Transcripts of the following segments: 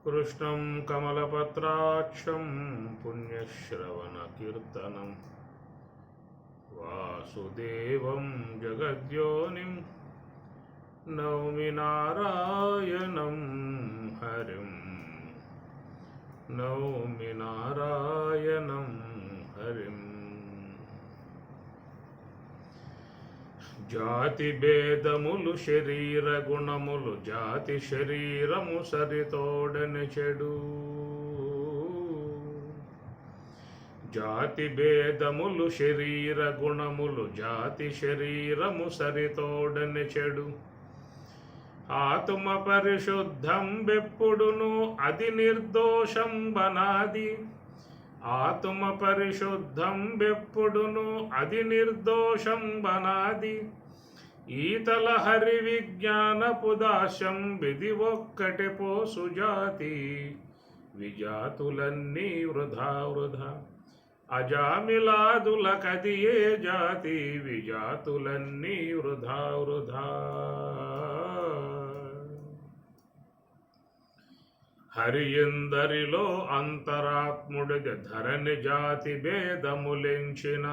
कृष्णं कमलपत्राक्षं पुण्यश्रवणकीर्तनं वासुदेवं जगद्योनिं नौमि नारायणं हरिं नौमि नारायणं हरिम्। జాతి భేదములు శరీర గుణములు జాతి శరీరము సరితోడని చెడు. జాతి భేదములు శరీర గుణములు జాతి శరీరము సరితోడని చెడు. ఆత్మ పరిశుద్ధం బెప్పుడును అది నిర్దోషం బనాది. ఆత్మ పరిశుద్ధం బెప్పుడును అది నిర్దోషం బనాది. ఈతల హరి విజ్ఞానపు దాస్యం విధి ఒక్కటి పోసు జాతి. విజాతులన్నీ వృధా వృధా అజామిలాదుల కదియే జాతి. విజాతులన్నీ వృధా వృధా. హరి ఎందరిలో అంతరాత్ముడిది ధరణి జాతి భేదములెంచిన.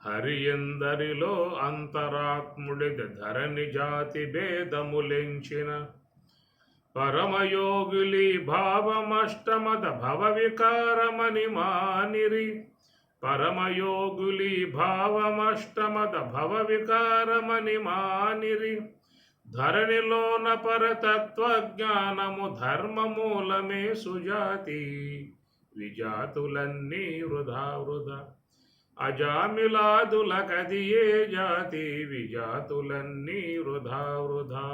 హరి ఎందరిలో అంతరాత్ముడిది ధరణి జాతి భేదములెంచిన. పరమయోగులి భావమష్టమద భవ వికారమని మానిరి. పరమయోగులి భావమష్టమద భవ వికారమని మానిరి. ధరణిలోన పరతత్వజ్ఞానము ధర్మమూలమే సుజాతి. విజాతులన్నీ వృధా వృధా అజామిలాదుల కదియే జాతి. విజాతులన్నీ వృధా వృధా.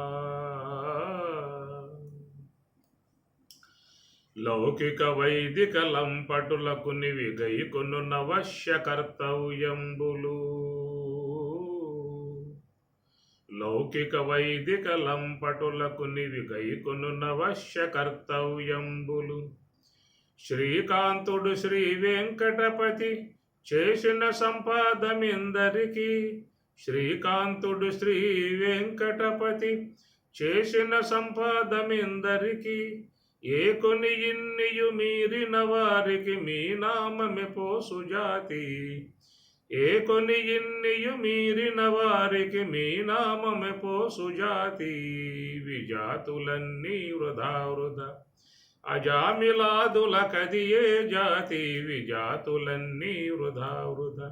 లౌకిక వైదిక లంపటులకు నివిగైకొను నవశ్య కర్తవ్యంబులు. లౌకిక వైదిక లంపటులకు నివిగైకొను నవశ్య కర్తవ్యంబులు. శ్రీకాంతుడు శ్రీ వెంకటపతి చేసిన సంపాదమిందరికి. శ్రీకాంతుడు శ్రీ వెంకటపతి చేసిన సంపాదమిందరికి. ఏ కొని ఇన్నియు మీరిన వారికి మీ నామమే పోసు జాతి. ఏ కొని ఇన్నియు మీరిన వారికి మీ నామమే పోసు జాతి. విజాతులన్నీ వృధా వృధా అజామిలాదుల కదియే జాతి. విజాతులన్నీ వృధా వృధా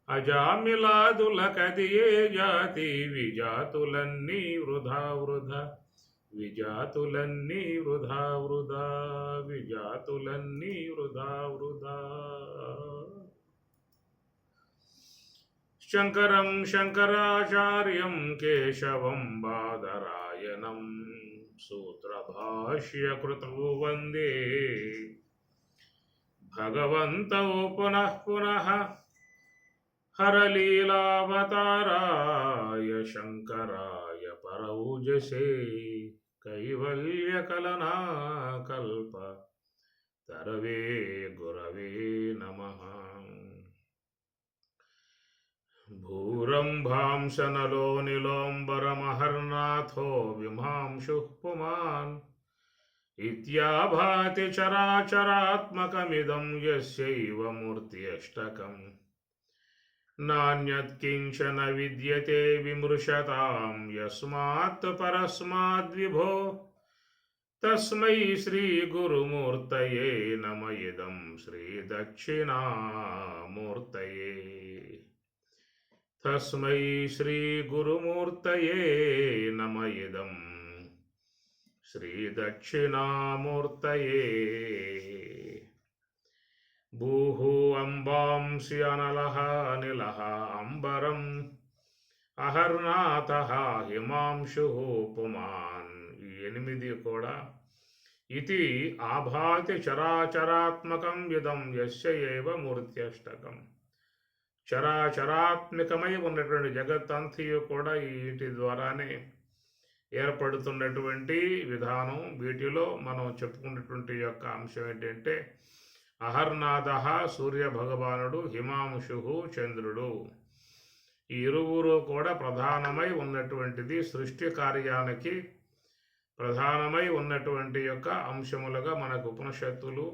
అజామిలాదుల కదియే జాతి. విజాతులన్నీ వృధా వృధా విజాతులన్నీ వృధా వృధా విజాతులన్నీ వృధా వృధా. శంకరం శంకరాచార్యం కేశవం బాదరాయణం సూత్రభాష్యకృతౌ వందే భగవంతౌ పునః పునః. హరలీలావతారాయ శంకరాయ పరౌజసే కైవల్యకలనా కల్ప తరవే గురవే నమః. భూరంభాంశనలో నిలోంబరమహర్నాథో విమాంశుః పుమాన్. ఇత్యాభాతి చరాచరాత్మకమిదం యస్యైవ మూర్త్యష్టకం. నాన్యత్కించన విద్యతే విమృశతాం యస్మాత్ పరస్మాద్విభో. తస్మై శ్రీ గురుమూర్తయే నమ ఇదం శ్రీ దక్షిణామూర్తయే. తస్మై శ్రీ గురుమూర్తయే నమ ఇదం శ్రీ దక్షిణామూర్తయే. భూః అంబాంసి అనలః అనిలః అంబరం అహర్నాథః హిమాంశుః పుమాన్. ఈ 8 కూడా ఇది ఆభాతి చరాచరాత్మకం ఇదం యస్య ఏవ మూర్త్యష్టకం. చరాచరాత్మకమై ఉన్నటువంటి జగత్తంతయు కూడా వీటి ద్వారానే ఏర్పడుతున్నటువంటి విధానం. వీటిలో మనం చెప్పుకున్నటువంటి యొక్క అంశం ఏంటంటే అహర్నాథ సూర్య భగవానుడు, హిమాంశు చంద్రుడు. ఈ ఇరువురు కూడా ప్రధానమై ఉన్నటువంటిది సృష్టి కార్యానికి ప్రధానమై ఉన్నటువంటి యొక్క అంశములుగా మనకు ఉపనిషత్తులు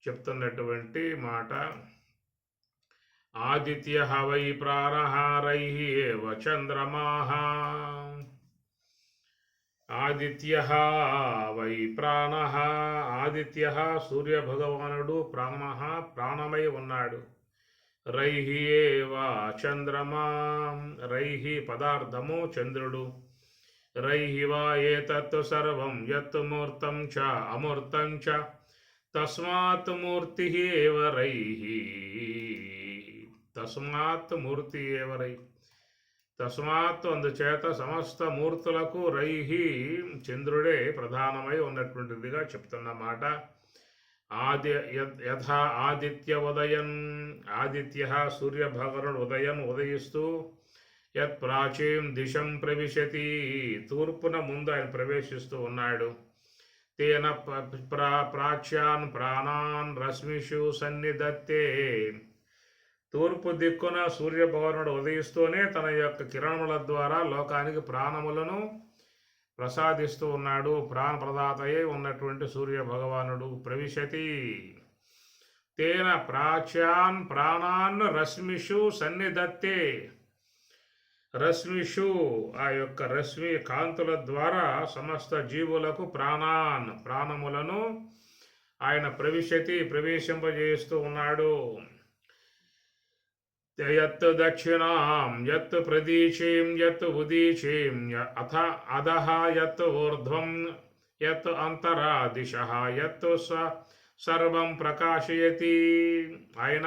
చెప్తున్నటువంటి మాట. ఆదిత్య వై ప్రాణహారై ఏవ చంద్రమాః. ఆదిత్య వై ప్రాణ. ఆదిత్య సూర్యభగవానుడు ప్రాణమై ఉన్నాడు. రైహి ఏవ చంద్రమా. రైహి పదార్థము చంద్రుడు. రైహి వా ఏతత్ సర్వం యత్ మూర్తం చ అమూర్తం చ తస్మాత్ మూర్తి ఏవ రైహి. తస్మాత్ మూర్తి ఏవ రై. తస్మాత్ అందుచేత సమస్త మూర్తులకు రైహి చంద్రుడే ప్రధానమై ఉన్నటువంటిదిగా చెప్తున్నమాట. యథా ఆదిత్య ఉదయం. ఆదిత్య సూర్యభగవానుడు ఉదయిస్తూ యత్ ప్రాచీం దిశం ప్రవిశతి. తూర్పున ముందు ఆయన ప్రవేశిస్తూ ఉన్నాడు. తేన ప్రాచ్యాన్ ప్రాణాన్ రశ్మిషు సన్నిధత్తే. తూర్పు దిక్కున సూర్యభగవానుడు ఉదయిస్తూనే తన యొక్క కిరణముల ద్వారా లోకానికి ప్రాణములను ప్రసాదిస్తూ ఉన్నాడు. ప్రాణప్రదాతయే ఉన్నటువంటి సూర్యభగవానుడు ప్రవిశతి. తేన ప్రాచ్యాన్ ప్రాణాన్ రశ్మిషు సన్నిధత్తే. రశ్మిషు ఆ యొక్క రశ్మి కాంతుల ద్వారా సమస్త జీవులకు ప్రాణములను ఆయన ప్రవేశింపజేస్తూ ఉన్నాడు. యత్ దక్షిణాం యత్ ప్రదీచీం యత్ ఉదీచీం అథ అధః యత్ ఊర్ధ్వం యత్ అంతరా దిశః యత్ సర్వం ప్రకాశయతి. ఆయన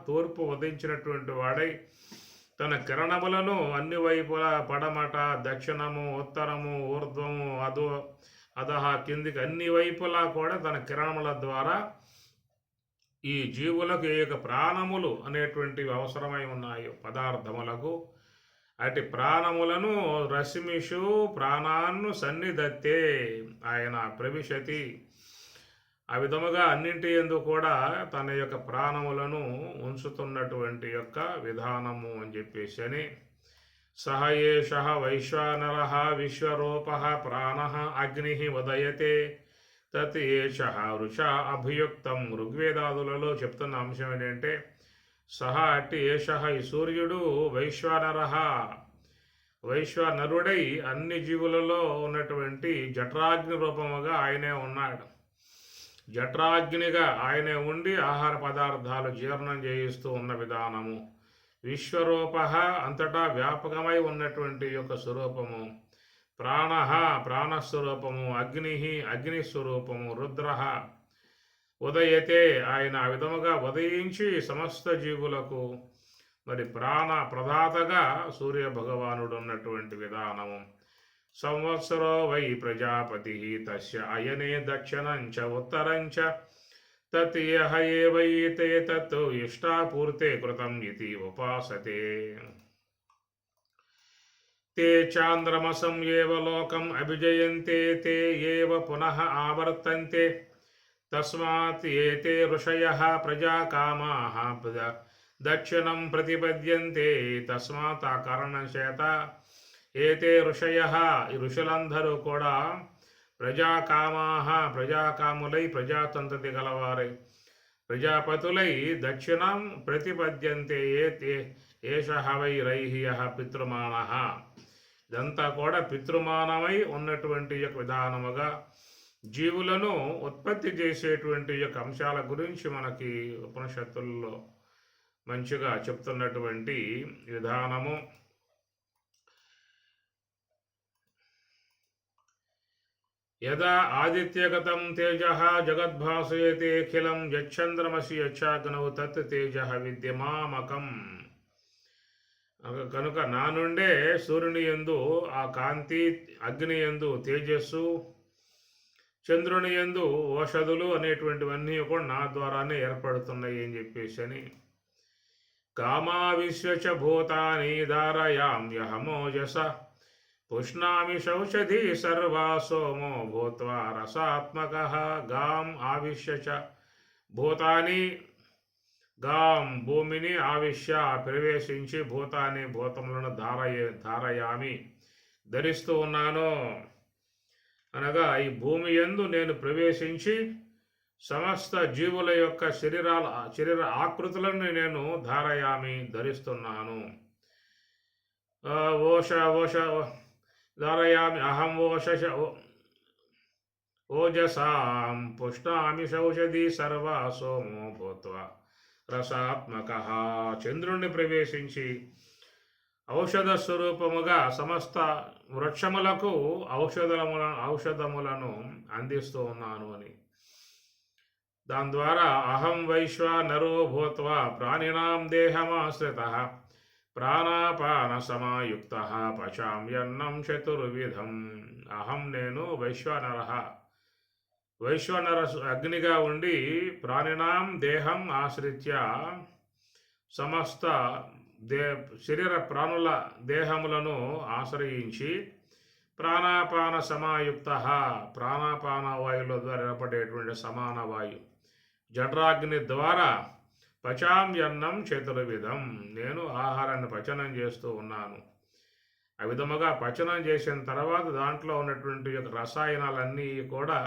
తూర్పు ఉదయించినటువంటి వాడై తన కిరణములను అన్ని వైపులా పడమట, దక్షిణము, ఉత్తరము, ఊర్ధ్వము, అధః కిందికి అన్ని వైపులా కూడా తన కిరణముల ద్వారా ఈ జీవులకు ఏ యొక్క ప్రాణములు అనేటువంటివి అవసరమై ఉన్నాయో పదార్థములకు అటు ప్రాణములను రశ్మిషు ప్రాణాన్ని సన్నిధత్తే ఆయన ప్రవిశతి. ఆ విధముగా అన్నింటి యందు కూడా తన యొక్క ప్రాణములను ఉంచుతున్నటువంటి యొక్క విధానము అని చెప్పేసి అని. సహ ఏషః వైశ్వానరః విశ్వరూపః ప్రాణః అగ్నిః ఉదయతే తత్ ఏషః వృషా అభియుక్తం. ఋగ్వేదాదులలో చెప్తున్న అంశం ఏంటంటే సహ అట్టి ఏషః ఈ సూర్యుడు వైశ్వానరుడై అన్ని జీవులలో ఉన్నటువంటి జఠరాగ్ని రూపముగా ఆయనే ఉన్నాడు. జఠరాగ్నిగా ఆయనే ఉండి ఆహార పదార్థాలు జీర్ణం చేయిస్తూ ఉన్న విధానము. విశ్వరూప అంతటా వ్యాపకమై ఉన్నటువంటి యొక్క స్వరూపము. ప్రాణ ప్రాణస్వరూపము. అగ్నిస్వరూపము. రుద్ర ఉదయతే ఆయన ఆ విధముగా ఉదయించి సమస్త జీవులకు మరి ప్రాణ ప్రదాతగా సూర్య భగవానుడు ఉన్నటువంటి విధానము. సంవత్సరో వై ప్రజాపతి తస్య అయనే దక్షిణంచ ఉత్తరంచ తత్ యః ఏవైతే తత్ ఇష్టాపూర్తే కృతం ఇతి ఉపాసతే. తే చాంద్రమసం ఏవ లోకం అభిజయంతే తే ఏవ పునః ఆవర్తంతే తస్మాత్ ఏతే ఋషయః ప్రజాకామాః దక్షిణం ప్రతిపద్యంతే. తస్మాత్ ఆ కారణం చేత ఏతే ఋషయః ఈ ఋషులందరూ కూడా ప్రజాకామాః ప్రజాకాములై ప్రజాతంత్రతి గలవారై ప్రజాపతులై దక్షిణం ప్రతిపద్యంతే. ఏషః వై రైహ్యః పితృమానః. ఇదంతా కూడా పితృమానమై ఉన్నటువంటి యొక్క విధానముగా జీవులను ఉత్పత్తి చేసేటువంటి యొక్క అంశాల గురించి మనకి ఉపనిషత్తుల్లో మంచిగా చెప్తున్నటువంటి విధానము. యదా ఆదిత్యగతం తేజః జగద్భాసయతే అఖిలం యచ్చంద్రమసి యచ్చాగ్నౌ తత్ తేజః విద్యమామకం. కనుక నా నుండే సూర్యుని యందు ఆ కాంతి, అగ్ని యందు తేజస్సు, చంద్రుని యందు ఓషధులు అనేటువంటివన్నీ కూడా నా ద్వారానే ఏర్పడుతున్నాయి అని చెప్పేసి అని. కామావిశ్వచ భూతాని ధారయామ్యహమోజస పుష్ణామి శౌషధి సర్వా సోమో భూత్వా రసాత్మకః. గాం ఆవిశ్య చ భూతాని. గాం భూమిని ఆవిశ్య ప్రవేశించి భూతాన్ని భూతములను ధారయామి ధరిస్తూ ఉన్నాను. అనగా ఈ భూమి యందు నేను ప్రవేశించి సమస్త జీవుల యొక్క శరీర ఆకృతులను నేను ధరిస్తున్నాను. ఓష ఓష ధారయామి అహం ఓజసాం పుష్టామి సౌషధి సర్వా సోమో భూత్వా రసాత్మక. చంద్రుణ్ణి ప్రవేశించి ఔషధ స్వరూపముగా సమస్త వృక్షములకు ఔషధములను అందిస్తూ ఉన్నాను అని. దాని ద్వారా అహం వైశ్వానరో భూత్వా ప్రాణినాం దేహమాశ్రిత ప్రాణాపాన సమాయుక్త పచామ్యన్నం చతుర్విధం. అహం నేను వైశ్వానర అగ్నిగా ఉండి ప్రాణినాం దేహం ఆశ్రిత్య సమస్త శరీర ప్రాణుల దేహములను ఆశ్రయించి ప్రాణాపాన సమాయుక్త ప్రాణాపాన వాయువుల ద్వారా ఏర్పడేటువంటి సమాన వాయు జఠరాగ్ని ద్వారా పచామ్యన్నం చతుర్విధం నేను ఆహారాన్ని పచనం చేస్తూ ఉన్నాను. ఆ విధముగా పచనం చేసిన తర్వాత దాంట్లో ఉన్నటువంటి యొక్క రసాయనాలన్నీ కూడా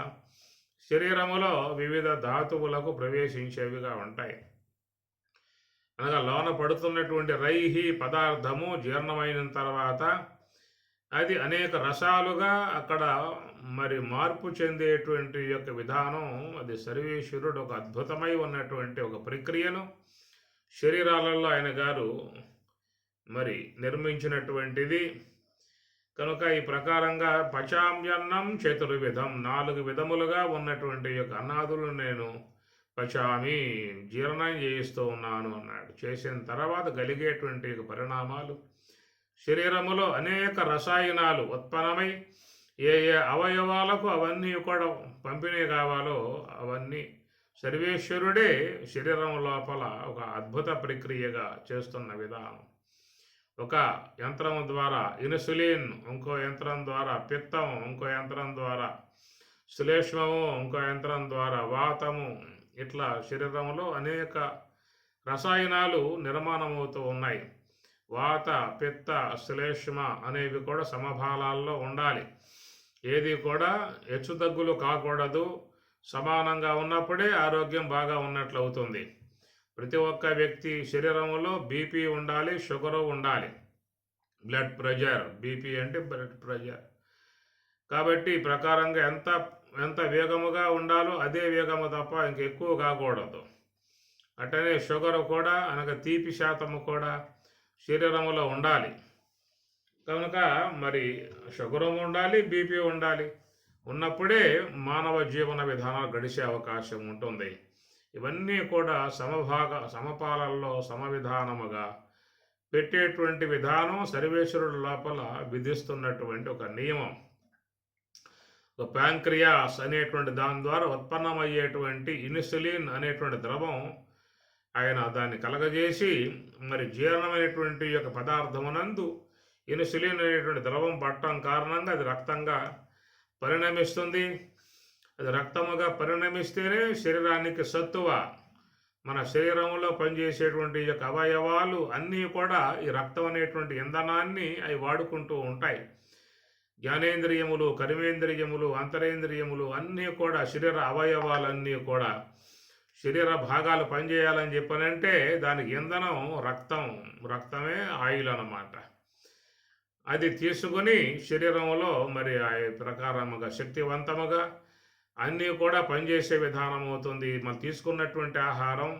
శరీరములో వివిధ ధాతువులకు ప్రవేశించేవిగా ఉంటాయి. అనగా లోన పడుతున్నటువంటి రైహి పదార్థము జీర్ణమైన తర్వాత అది అనేక రసాలుగా అక్కడ మరి మార్పు చెందేటువంటి యొక్క విధానం, అది సర్వేశ్వరుడు ఒక అద్భుతమై ఉన్నటువంటి ఒక ప్రక్రియను శరీరాలలో ఆయన గారు మరి నిర్మించినటువంటిది కనుక ఈ ప్రకారంగా పచామ్యన్నం చతుర్విధం 4 విధములుగా ఉన్నటువంటి యొక్క అన్నాదులను నేను పచామి జీర్ణం చేయిస్తూ ఉన్నాను అన్నాడు. చేసిన తర్వాత కలిగేటువంటి పరిణామాలు శరీరములో అనేక రసాయనాలు ఉత్పన్నమై ఏ అవయవాలకు అవన్నీ కూడా పంపిణీ కావాలో అవన్నీ సర్వేశ్వరుడే శరీరం లోపల ఒక అద్భుత ప్రక్రియగా చేస్తున్న విధానం. ఒక యంత్రం ద్వారా ఇన్సులిన్, ఇంకో యంత్రం ద్వారా పిత్తం, ఇంకో యంత్రం ద్వారా శ్లేష్మము, ఇంకో యంత్రం ద్వారా వాతము, ఇట్లా శరీరంలో అనేక రసాయనాలు నిర్మాణమవుతూ ఉన్నాయి. వాత పిత్త శ్లేష్మ అనేవి కూడా సమభాలాల్లో ఉండాలి. ఏది కూడా హెచ్చుతగ్గులు కాకూడదు. సమానంగా ఉన్నప్పుడే ఆరోగ్యం బాగా ఉన్నట్లు అవుతుంది. ప్రతి ఒక్క వ్యక్తి శరీరంలో బీపీ ఉండాలి, షుగరు ఉండాలి, బ్లడ్ ప్రెషర్. బీపీ అంటే బ్లడ్ ప్రెషర్. కాబట్టి ఈ ప్రకారంగా ఎంత వేగముగా ఉండాలో అదే వేగము తప్ప ఇంకెక్కువ కాకూడదు. అట్టనే షుగర్ కూడా అనగా తీపి శాతము కూడా శరీరంలో ఉండాలి. కనుక మరి షుగరు ఉండాలి, బీపీ ఉండాలి. ఉన్నప్పుడే మానవ జీవన విధానాలు గడిచే అవకాశం ఉంటుంది. ఇవన్నీ కూడా సమపాలల్లో సమవిధానముగా పెట్టేటువంటి విధానం సర్వేశ్వరుడు లోపల విధిస్తున్నటువంటి ఒక నియమం. ఒక ప్యాంక్రియాస్ అనేటువంటి దాని ద్వారా ఉత్పన్నమయ్యేటువంటి ఇన్సులిన్ అనేటువంటి ద్రవం ఆయన దాన్ని కలగజేసి మరి జీర్ణమైనటువంటి యొక్క పదార్థమునందు ఇన్సులిన్ అనేటువంటి ద్రవం పట్టడం కారణంగా అది రక్తంగా పరిణమిస్తుంది. అది రక్తముగా పరిణమిస్తేనే శరీరానికి సత్తువ. మన శరీరంలో పనిచేసేటువంటి యొక్క అవయవాలు అన్నీ కూడా ఈ రక్తం అనేటువంటి ఇంధనాన్ని అవి వాడుకుంటూ ఉంటాయి. జ్ఞానేంద్రియములు, కర్మేంద్రియములు, అంతరేంద్రియములు అన్నీ కూడా శరీర అవయవాలన్నీ కూడా శరీర భాగాలు పనిచేయాలని చెప్పనంటే దానికి ఇంధనం రక్తమే ఆయిల్ అన్నమాట. అది తీసుకుని శరీరంలో మరి ఆ ప్రకారముగా శక్తివంతముగా అన్నీ కూడా పనిచేసే విధానం అవుతుంది. మనం తీసుకున్నటువంటి ఆహారం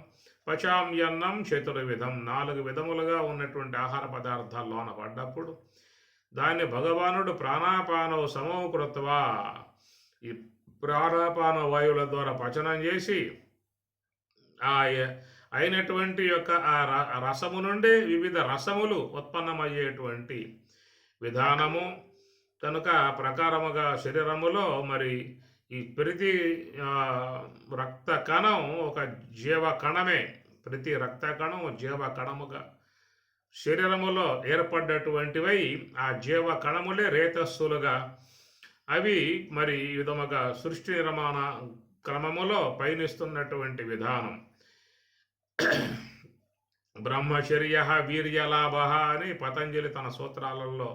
పచామ్యన్నం చతుర్విధం 4 విధములుగా ఉన్నటువంటి ఆహార పదార్థాల్లోన పడ్డప్పుడు దాన్ని భగవానుడు ప్రాణాపానవ సమకృత్వా ఈ ప్రాణాపాన వాయువుల ద్వారా పచనం చేసి అయినటువంటి యొక్క ఆ రసము నుండి వివిధ రసములు ఉత్పన్నమయ్యేటువంటి విధానము. కనుక ప్రకారముగా శరీరములో మరి ఈ ప్రతి రక్త కణం ఒక జీవ కణమే. ప్రతి రక్త కణం జీవ కణముగా శరీరములో ఏర్పడ్డటువంటివై ఆ జీవ కణములే రేతస్సులుగా అవి మరి ఈ విధముగా సృష్టి నిర్మాణ క్రమములో పయనిస్తున్నటువంటి విధానం. బ్రహ్మచర్య వీర్యలాభ అని పతంజలి తన సూత్రాలలో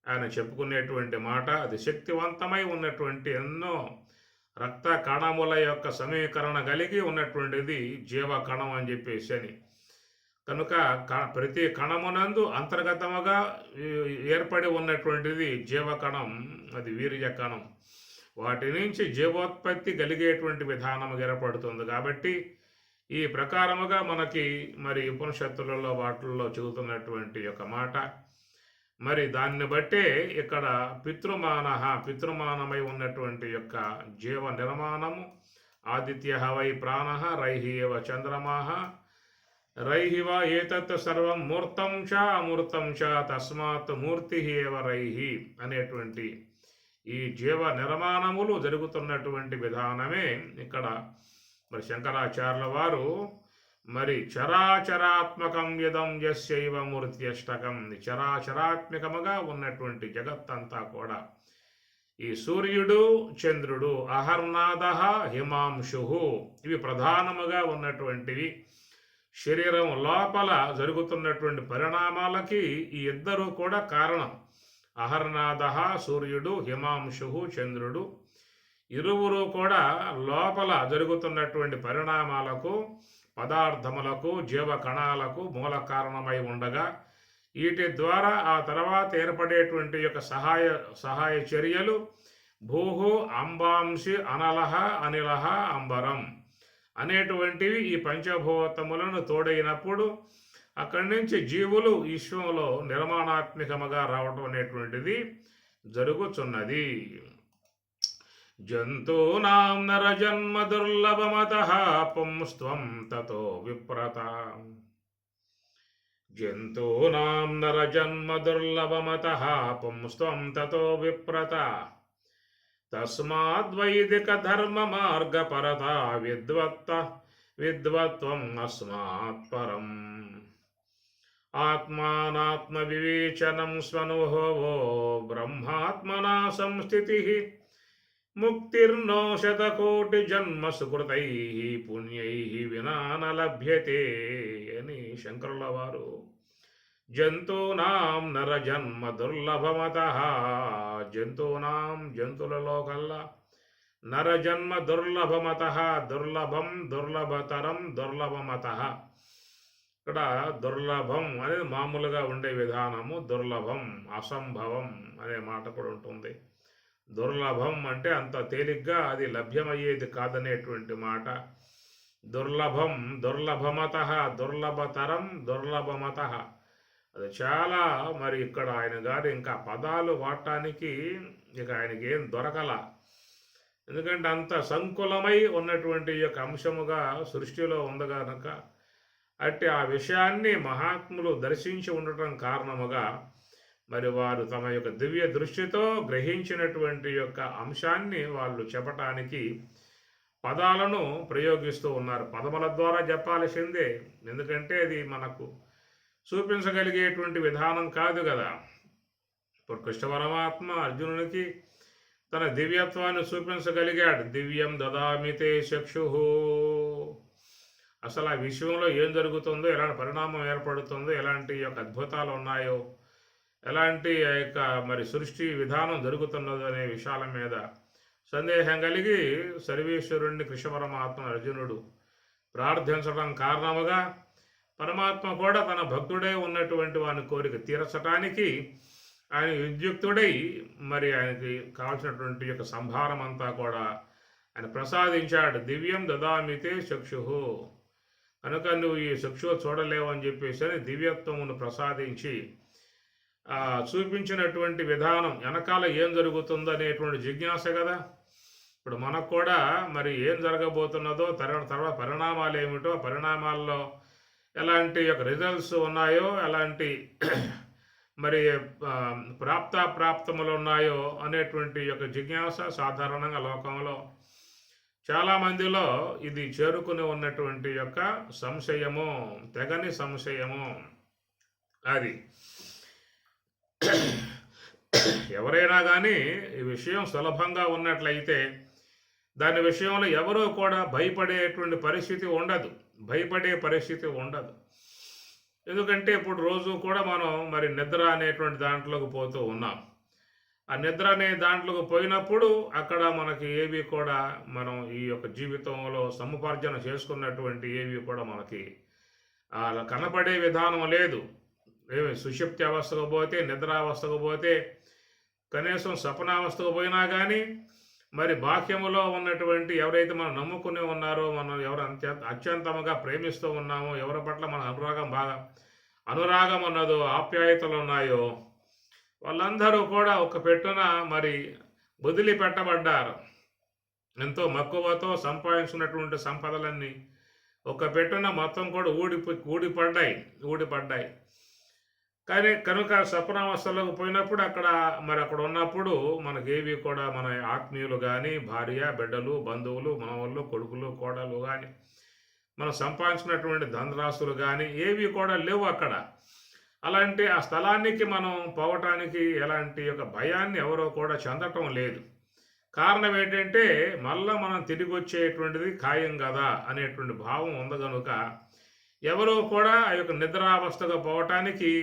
ఆయన చెప్పుకునేటువంటి మాట, అది శక్తివంతమై ఉన్నటువంటి ఎన్నో రక్త కణముల యొక్క సమీకరణ కలిగి ఉన్నటువంటిది జీవకణం అని చెప్పేసి అని. కనుక ప్రతి కణమునందు అంతర్గతముగా ఏర్పడి ఉన్నటువంటిది జీవకణం, అది వీర్య కణం. వాటి నుంచి జీవోత్పత్తి కలిగేటువంటి విధానం ఏర్పడుతుంది. కాబట్టి ఈ ప్రకారముగా మనకి మరి ఉపనిషత్తులలో వాటిల్లో చెబుతున్నటువంటి యొక్క మాట, మరి దాన్ని బట్టే ఇక్కడ పితృమానమై ఉన్నటువంటి యొక్క జీవ నిర్మాణము. ఆదిత్య వై ప్రాణ రైహి ఏవ చంద్రమాహ రైహివ ఏతత్ సర్వం మూర్తం చ అమూర్తం చ తస్మాత్ మూర్తి ఏవ రైహి అనేటువంటి ఈ జీవ నిర్మాణములు జరుగుతున్నటువంటి విధానమే ఇక్కడ మరి శంకరాచార్యుల వారు మరి చరాచరాత్మకం యదం యస్యైవ మూర్త్యష్టకం, చరాచరాత్మకముగా ఉన్నటువంటి జగత్తంతా కూడా ఈ సూర్యుడు చంద్రుడు అహర్నాద హిమాంశు ఇవి ప్రధానముగా ఉన్నటువంటివి. శరీరం లోపల జరుగుతున్నటువంటి పరిణామాలకి ఈ ఇద్దరు కూడా కారణం. అహర్నాద సూర్యుడు, హిమాంశు చంద్రుడు, ఇరువురు కూడా లోపల జరుగుతున్నటువంటి పరిణామాలకు, పదార్థములకు, జీవ కణాలకు మూల కారణమై ఉండగా వీటి ద్వారా ఆ తర్వాత ఏర్పడేటువంటి యొక్క సహాయ చర్యలు భూహు అంబాంశి అనలహ అనిలహ అంబరం అనేటువంటివి ఈ పంచభూతములను తోడైనప్పుడు అక్కడి నుంచి జీవులు విశ్వంలో నిర్మాణాత్మకముగా రావటం అనేటువంటిది జరుగుతున్నది. జంతూనాం నరజన్మ దుర్లభమతః పుంస్త్వం తతో విప్రత. జంతూనాం నరజన్మ దుర్లభమతః పుంస్త్వం తతో విప్రత. తస్మాద్వైదిక ధర్మ మార్గపరత విద్వత్వం అస్మాత్ పరం. ఆత్మానాత్మ వివేచనం స్వనుభవో బ్రహ్మాత్మనా సంస్థితి. ముక్తిర్నో శతకోటి జన్మ సుకృతై పుణ్యై వినా న లభ్యతే అని శంకరుల వారు జంతూనాం నరజన్మ దుర్లభమతః, జంతువులలో కల్లా నరజన్మ దుర్లభమతః, దుర్లభం దుర్లభతరం దుర్లభమతః. ఇక్కడ దుర్లభం అనేది మామూలుగా ఉండే విధానము, దుర్లభం అసంభవం అనే మాట కూడా ఉంటుంది. దుర్లభం అంటే అంత తేలిగ్గా అది లభ్యమయ్యేది కాదనేటువంటి మాట. దుర్లభం దుర్లభమతః, దుర్లభతరం దుర్లభమతః. అది చాలా మరి ఇక్కడ ఆయన గారు ఇంకా పదాలు వాడటానికి ఇక ఆయనకి ఏం దొరకల. ఎందుకంటే అంత సంకులమై ఉన్నటువంటి యొక్క అంశముగా సృష్టిలో ఉంది కనుక అట్టి ఆ విషయాన్ని మహాత్ములు దర్శించి ఉండటం కారణముగా మరి వారు తమ యొక్క దివ్య దృష్టితో గ్రహించినటువంటి యొక్క అంశాన్ని వాళ్ళు చెప్పటానికి పదాలను ప్రయోగిస్తూ ఉన్నారు. పదముల ద్వారా చెప్పాల్సిందే, ఎందుకంటే అది మనకు చూపించగలిగేటువంటి విధానం కాదు కదా. ఇప్పుడు కృష్ణ పరమాత్మ అర్జునునికి తన దివ్యత్వాన్ని చూపించగలిగాడు. దివ్యం దదామితే చక్షు. అసలు ఆ విశ్వంలో ఏం జరుగుతుందో, ఎలాంటి పరిణామం ఏర్పడుతుందో, ఎలాంటి యొక్క అద్భుతాలు ఉన్నాయో, ఎలాంటి యొక్క మరి సృష్టి విధానం జరుగుతున్నదో అనే విషయాల మీద సందేహం కలిగి సర్వేశ్వరుణ్ణి కృష్ణ పరమాత్మ అర్జునుడు ప్రార్థించడం కారణముగా పరమాత్మ కూడా తన భక్తుడే ఉన్నటువంటి వాని కోరిక తీర్చడానికి ఆయన విద్యుక్తుడై మరి ఆయనకి కావాల్సినటువంటి యొక్క సంభారం అంతా కూడా ఆయన ప్రసాదించాడు. దివ్యం దదామితే చక్షు, కనుక నువ్వు ఈ చక్షు చూడలేవు అని చెప్పేసి అని దివ్యత్వమును ప్రసాదించి చూపించినటువంటి విధానం వెనకాల ఏం జరుగుతుందో అనేటువంటి జిజ్ఞాస కదా. ఇప్పుడు మనకు కూడా మరి ఏం జరగబోతున్నదో, తర్వాత పరిణామాలు ఏమిటో, పరిణామాల్లో ఎలాంటి యొక్క రిజల్ట్స్ ఉన్నాయో, ఎలాంటి మరి ప్రాప్తములు ఉన్నాయో అనేటువంటి యొక్క జిజ్ఞాస సాధారణంగా లోకంలో చాలామందిలో ఇది చేరుకుని ఉన్నటువంటి యొక్క సంశయము, తెగని సంశయము. అది ఎవరైనా కానీ ఈ విషయం సులభంగా ఉన్నట్లయితే దాని విషయంలో ఎవరూ కూడా భయపడే పరిస్థితి ఉండదు. ఎందుకంటే ఇప్పుడు రోజు కూడా మనం మరి నిద్ర అనేటువంటి దాంట్లోకి పోతూ ఉన్నాం. ఆ నిద్ర అనే దాంట్లోకి పోయినప్పుడు అక్కడ మనకి ఏవి కూడా మనం ఈ యొక్క జీవితంలో సముపార్జన చేసుకున్నటువంటి ఏవి కూడా మనకి కనపడే విధానం లేదు. ఏమి సుషుప్తి అవస్థకు పోతే, నిద్రావస్థకు పోతే, కనీసం స్వప్నావస్థకు పోయినా కానీ మరి బాహ్యములో ఉన్నటువంటి ఎవరైతే మనం నమ్ముకుని ఉన్నారో, మనం ఎవరు అత్యంతముగా ప్రేమిస్తూ ఉన్నామో, ఎవరి పట్ల మన అనురాగం ఉన్నదో, ఆప్యాయతలు ఉన్నాయో, వాళ్ళందరూ కూడా ఒక పెట్టున మరి వదిలిపెట్టబడ్డారు. ఎంతో మక్కువతో సంపాదించినటువంటి సంపదలన్నీ ఒక పెట్టున మొత్తం కూడా ఊడిపడ్డాయి. కానీ కనుక స్వప్నావస్థలోకి పోయినప్పుడు అక్కడ ఉన్నప్పుడు మనకేవి కూడా మన ఆత్మీయులు కానీ, భార్య, బిడ్డలు, బంధువులు, మనవళ్ళు, కొడుకులు, కోడలు కానీ, మనం సంపాదించినటువంటి ధనరాశులు కానీ ఏవి కూడా లేవు అక్కడ. అలాంటి ఆ స్థలానికి మనం పోవటానికి ఎలాంటి ఒక భయాన్ని ఎవరో కూడా చెందటం లేదు. కారణం ఏంటంటే మళ్ళా మనం తిరిగి వచ్చేటువంటిది ఖాయం కదా అనేటువంటి భావం ఉంది కనుక ఎవరో కూడా ఆ యొక్క నిద్రావస్థగా పోవటానికి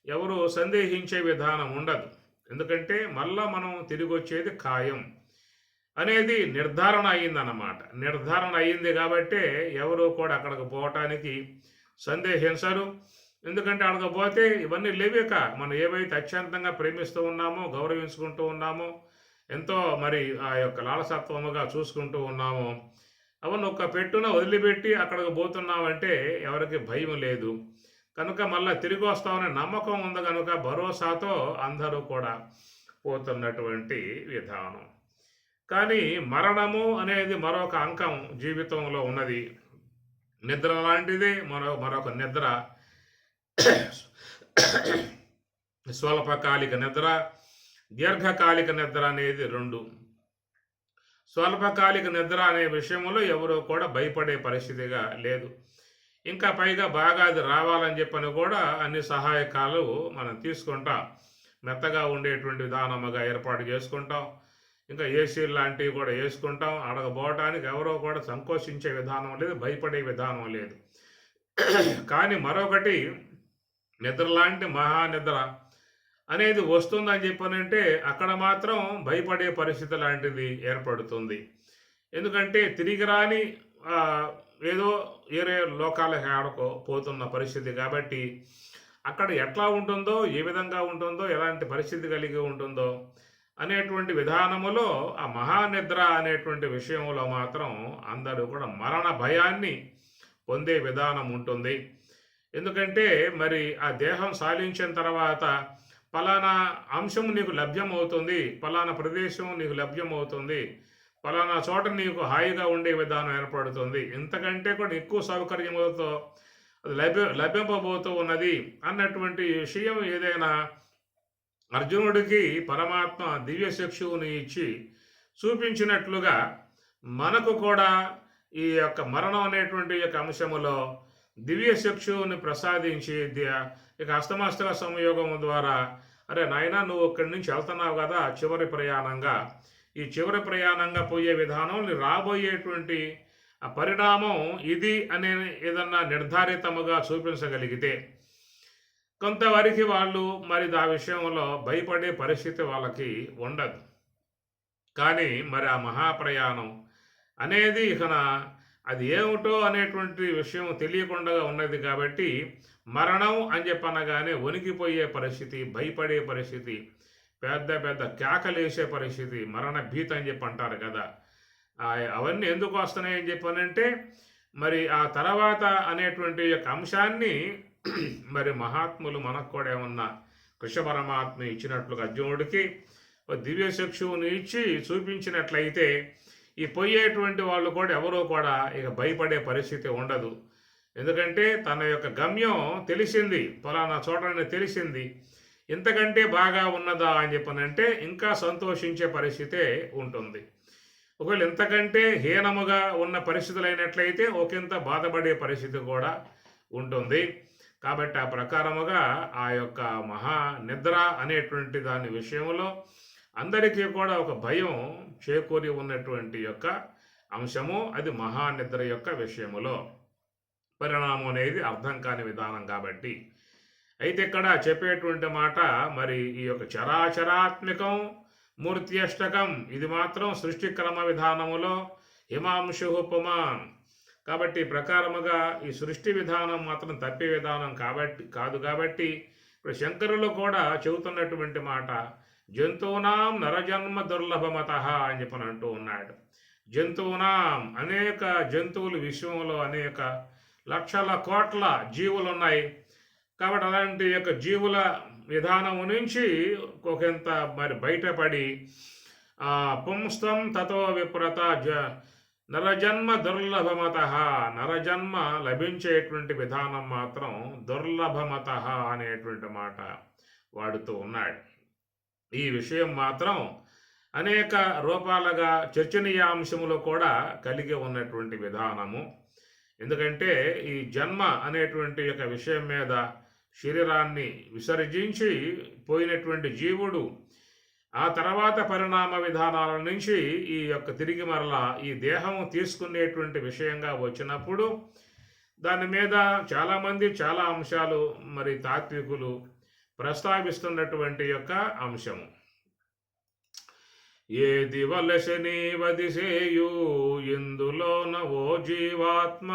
ఎవరు సందేహించే విధానం ఉండదు. ఎందుకంటే మళ్ళా మనం తిరిగి వచ్చేది ఖాయం అనేది నిర్ధారణ అయ్యిందన్నమాట. నిర్ధారణ అయ్యింది కాబట్టే ఎవరు కూడా అక్కడికి పోవటానికి సందేహించరు. ఎందుకంటే అక్కడికి పోతే ఇవన్నీ లేవేక మనం ఏవైతే అత్యంతంగా ప్రేమిస్తూ ఉన్నామో, గౌరవించుకుంటూ ఉన్నామో, ఎంతో మరి ఆ యొక్క లాలసత్వముగా చూసుకుంటూ ఉన్నామో, అవన్నీ ఒక్క పెట్టున వదిలిపెట్టి అక్కడికి పోతున్నామంటే ఎవరికి భయం లేదు. కనుక మళ్ళీ తిరిగి వస్తామనే నమ్మకం ఉంది కనుక భరోసాతో అందరూ కూడా పోతున్నటువంటి విధానం. కానీ మరణము అనేది మరొక అంకం జీవితంలో ఉన్నది. నిద్ర లాంటిదే మరొక నిద్ర. స్వల్పకాలిక నిద్ర, దీర్ఘకాలిక నిద్ర అనేది రెండు. స్వల్పకాలిక నిద్ర అనే విషయంలో ఎవరూ కూడా భయపడే పరిస్థితిగా లేదు. ఇంకా పైగా బాగా అది రావాలని చెప్పని కూడా అన్ని సహాయకాలు మనం తీసుకుంటాం. మెత్తగా ఉండేటువంటి విధానముగా ఏర్పాటు చేసుకుంటాం. ఇంకా ఏసీలు లాంటివి కూడా వేసుకుంటాం. అడగబోవటానికి ఎవరో కూడా సంకోచించే విధానం లేదు, భయపడే విధానం లేదు. కానీ మరొకటి నిద్ర లాంటి మహానిద్ర అనేది వస్తుందని చెప్పనంటే అక్కడ మాత్రం భయపడే పరిస్థితి లాంటిది ఏర్పడుతుంది. ఎందుకంటే తిరిగి రాని ఏదో వేరే లోకాలకు ఆడకో పోతున్న పరిస్థితి కాబట్టి అక్కడ ఎట్లా ఉంటుందో, ఏ విధంగా ఉంటుందో, ఎలాంటి పరిస్థితి కలిగి ఉంటుందో అనేటువంటి విధానములో ఆ మహానిద్ర అనేటువంటి విషయంలో మాత్రం అందరూ కూడా మరణ భయాన్ని పొందే విధానం ఉంటుంది. ఎందుకంటే మరి ఆ దేహం సాలించిన తర్వాత పలానా అంశం నీకు లభ్యమవుతుంది, పలానా ప్రదేశం నీకు లభ్యమవుతుంది, పలానా చోట నీకు హాయిగా ఉండే విధానం ఏర్పడుతుంది, ఇంతకంటే కూడా ఎక్కువ సౌకర్యములతో అది లభ్యమబోతూ ఉన్నది అన్నటువంటి విషయం ఏదైనా అర్జునుడికి పరమాత్మ దివ్య చక్షువుని ఇచ్చి చూపించినట్లుగా మనకు కూడా ఈ యొక్క మరణం అనేటువంటి యొక్క అంశములో దివ్య చక్షువుని ప్రసాదించి ఇక అస్తమాస్తక సంయోగం ద్వారా అరే నాయనా నువ్వు ఇక్కడి నుంచి వెళ్తున్నావు కదా చివరి ప్రయాణంగా, ఈ చివరి ప్రయాణంగా పోయే విధానం రాబోయేటువంటి పరిణామం ఇది అనే ఏదన్నా నిర్ధారితముగా చూపించగలిగితే కొంతవరకు వాళ్ళు మరి ఆ విషయంలో భయపడే పరిస్థితి వాళ్ళకి ఉండదు. కానీ మరి ఆ మహాప్రయాణం అనేది అది ఏమిటో అనేటువంటి విషయం తెలియకుండా ఉన్నది కాబట్టి మరణం అని చెప్పనగానే వణికిపోయే పరిస్థితి, భయపడే పరిస్థితి, పెద్ద పెద్ద కేకలేసే పరిస్థితి, మరణ భీతి అని చెప్పి అంటారు కదా. అవన్నీ ఎందుకు వస్తున్నాయని చెప్పనంటే మరి ఆ తర్వాత అనేటువంటి యొక్క అంశాన్ని మరి మహాత్ములు మనకు కూడా ఏమన్నా కృష్ణ పరమాత్మ ఇచ్చినట్లుగా అర్జునుడికి దివ్య చక్షువుని ఇచ్చి చూపించినట్లయితే ఈ పోయేటువంటి వాళ్ళు కూడా ఎవరో కూడా ఇక భయపడే పరిస్థితి ఉండదు. ఎందుకంటే తన యొక్క గమ్యం తెలిసింది, ఫలానా చోటని తెలిసింది, ఇంతకంటే బాగా ఉన్నదా అని చెప్పనంటే ఇంకా సంతోషించే పరిస్థితే ఉంటుంది. ఒకవేళ ఇంతకంటే హీనముగా ఉన్న పరిస్థితులు అయినట్లయితే ఒకంత బాధపడే పరిస్థితి కూడా ఉంటుంది. కాబట్టి ఆ ప్రకారముగా ఆ యొక్క మహా నిద్ర అనేటువంటి దాని విషయంలో అందరికీ కూడా ఒక భయం చేకూరి ఉన్నటువంటి యొక్క అంశము అది మహానిద్ర యొక్క విషయములో. పరిణామం అనేది అర్థం కాని విధానం కాబట్టి అయితే ఇక్కడ చెప్పేటువంటి మాట మరి ఈ యొక్క చరాచరాత్మికం మూర్త్యష్టకం ఇది మాత్రం సృష్టి క్రమ విధానములో హిమాంశు పుమాన్. కాబట్టి ప్రకారముగా ఈ సృష్టి విధానం మాత్రం తప్పే విధానం కాదు కాబట్టి ఇప్పుడు శంకరులు కూడా చెబుతున్నటువంటి మాట జంతువునాం నరజన్మ దుర్లభమత అని చెప్పని అంటూ ఉన్నాడు. జంతువునాం అనేక జంతువులు విశ్వంలో అనేక లక్షల కోట్ల జీవులు ఉన్నాయి. కాబట్టి అలాంటి యొక్క జీవుల విధానము నుంచి ఒకంత మరి బయటపడి పుంస్తం తతో విప్రత నరజన్మ దుర్లభమత, నరజన్మ లభించేటువంటి విధానం మాత్రం దుర్లభమత అనేటువంటి మాట వాడుతూ ఉన్నాడు. ఈ విషయం మాత్రం అనేక రూపాలుగా చర్చనీయాంశములు కూడా కలిగి ఉన్నటువంటి విధానము. ఎందుకంటే ఈ జన్మ అనేటువంటి యొక్క విషయం మీద శరీరాన్ని విసర్జించి పోయినటువంటి జీవుడు ఆ తర్వాత పరిణామ విధానాల నుంచి ఈ యొక్క తిరిగి మరలా ఈ దేహం తీసుకునేటువంటి విషయంగా వచ్చినప్పుడు దాని మీద చాలామంది చాలా అంశాలు మరి తాత్వికులు ప్రస్తావిస్తున్నటువంటి యొక్క అంశము. ఏది వలసని వదిసేయు ఇందులోన ఓ జీవాత్మ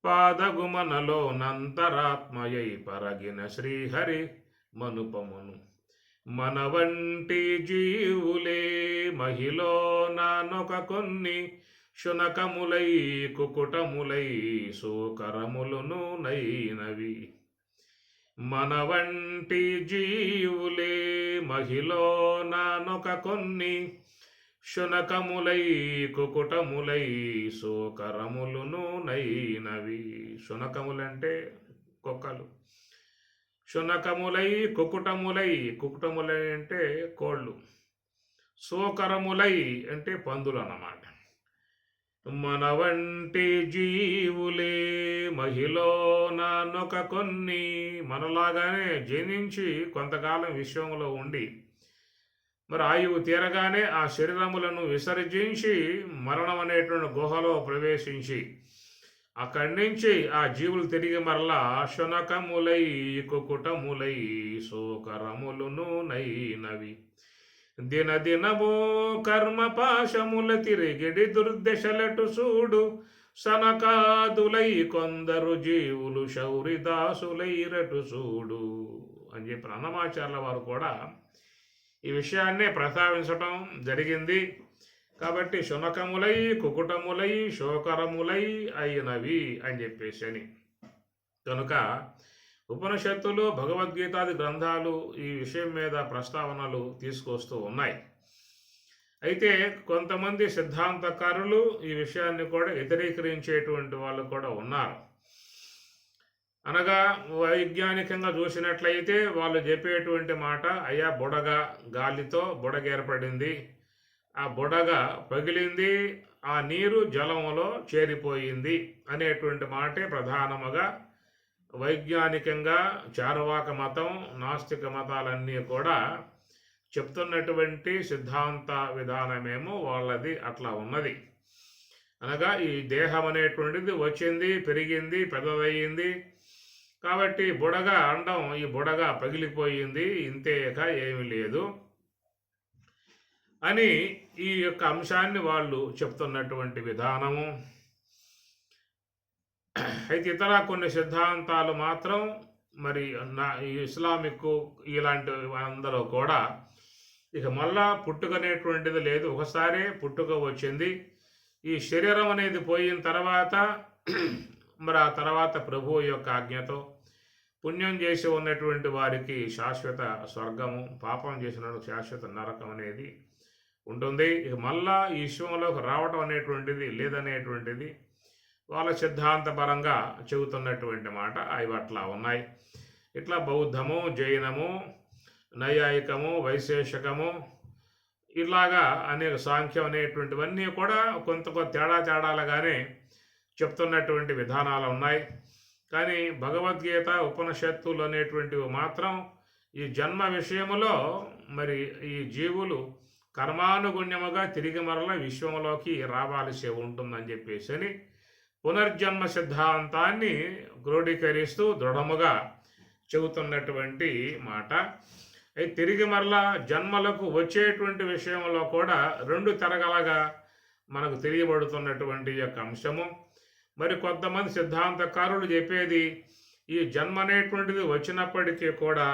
పాదగుమనలో నంతరాత్మయై పరగిన శ్రీహరి మనుపమును మన వంటి జీవులే మహిళనొక కొన్ని శునకములై కుకుటములై సూకరములును నైనవి. మన వంటి జీవులే మహిళనొక కొన్ని శునకములై కుకుటములై సూకరములును నైనవి. శునకములంటే కుక్కలు, శునకములై కుకుటములై, కుకుటములై అంటే కోళ్ళు, సూకరములై అంటే పందులు అన్నమాట. మన వంటి జీవులే మహిళనొక కొన్ని, మనలాగానే జనించి కొంతకాలం విశ్వంలో ఉండి మరి ఆయువు తీరగానే ఆ శరీరములను విసర్జించి మరణం అనేటువంటి గుహలో ప్రవేశించి అక్కడి నుంచి ఆ జీవులు తిరిగి మరలా శునకములై కుకుటములై సోకరములును నైనవి. దినదినమో కర్మపాశముల తిరిగిడి దుర్దశలటు చూడు సనకాదులై కొందరు జీవులు శౌరిదాసులైరటు చూడు అని చెప్పిన అన్నమాచార్యుల వారు కూడా ఈ విషయాన్నే ప్రస్తావించటం జరిగింది. కాబట్టి శునకములై కుకుటములై శోకరములై అయినవి అని చెప్పేసి అని కనుక ఉపనిషత్తులు భగవద్గీతాది గ్రంథాలు ఈ విషయం మీద ప్రస్తావనలు తీసుకొస్తూ ఉన్నాయి. అయితే కొంతమంది సిద్ధాంతకారులు ఈ విషయాన్ని కూడా వ్యతిరేకరించేటువంటి వాళ్ళు కూడా ఉన్నారు. అనగా వైజ్ఞానికంగా చూసినట్లయితే వాళ్ళు చెప్పేటువంటి మాట అయ్యా బుడగ గాలితో బుడగ ఏర్పడింది, ఆ బుడగ పగిలింది, ఆ నీరు జలంలో చేరిపోయింది అనేటువంటి మాటే ప్రధానముగా వైజ్ఞానికంగా చార్వాక మతం నాస్తిక మతాలన్నీ కూడా చెప్తున్నటువంటి సిద్ధాంత విధానమేమో వాళ్ళది అట్లా ఉన్నది. అనగా ఈ దేహం అనేటువంటిది వచ్చింది, పెరిగింది, పెద్దదయ్యింది, కాబట్టి బుడగ అండం ఈ బుడగ పగిలిపోయింది, ఇంతేక ఏమీ లేదు అని ఈ యొక్క అంశాన్ని వాళ్ళు చెప్తున్నటువంటి విధానము. అయితే ఇతర కొన్ని సిద్ధాంతాలు మాత్రం మరి ఇస్లామిక్ ఇలాంటి అందరూ కూడా ఇక మళ్ళా పుట్టుకనేటువంటిది లేదు, ఒకసారి పుట్టుక వచ్చింది, ఈ శరీరం అనేది పోయిన తర్వాత మరి ఆ తర్వాత ప్రభువు యొక్క ఆజ్ఞతో పుణ్యం చేసి ఉన్నటువంటి వారికి శాశ్వత స్వర్గము, పాపం చేసిన శాశ్వత నరకం అనేది ఉంటుంది. ఇక మళ్ళా ఈ విశ్వంలోకి రావటం అనేటువంటిది లేదనేటువంటిది వాళ్ళ సిద్ధాంతపరంగా చెబుతున్నటువంటి మాట. అవి అట్లా ఉన్నాయి. ఇట్లా బౌద్ధము, జైనము, నైయాయికము, వైశేషికము ఇలాగా అనేక సాంఖ్యం అనేటువంటివన్నీ కూడా కొంత తేడాలుగానే చెప్తున్నటువంటి విధానాలు ఉన్నాయి. కానీ భగవద్గీత ఉపనిషత్తులు అనేటువంటివి మాత్రం ఈ జన్మ విషయములో మరి ఈ జీవులు కర్మానుగుణ్యముగా తిరిగి మరల విశ్వంలోకి రావాల్సి ఉంటుందని చెప్పేసి పునర్జన్మ సిద్ధాంతాన్ని క్రోడీకరిస్తూ దృఢముగా చెబుతున్నటువంటి మాట. అయితే తిరిగి మరలా జన్మలకు వచ్చేటువంటి విషయంలో కూడా రెండు తరగలగా మనకు తెలియబడుతున్నటువంటి యొక్క అంశము. మరి కొంతమంది సిద్ధాంతకారులు చెప్పేది ఈ జన్మ అనేటువంటిది వచ్చినప్పటికీ కూడా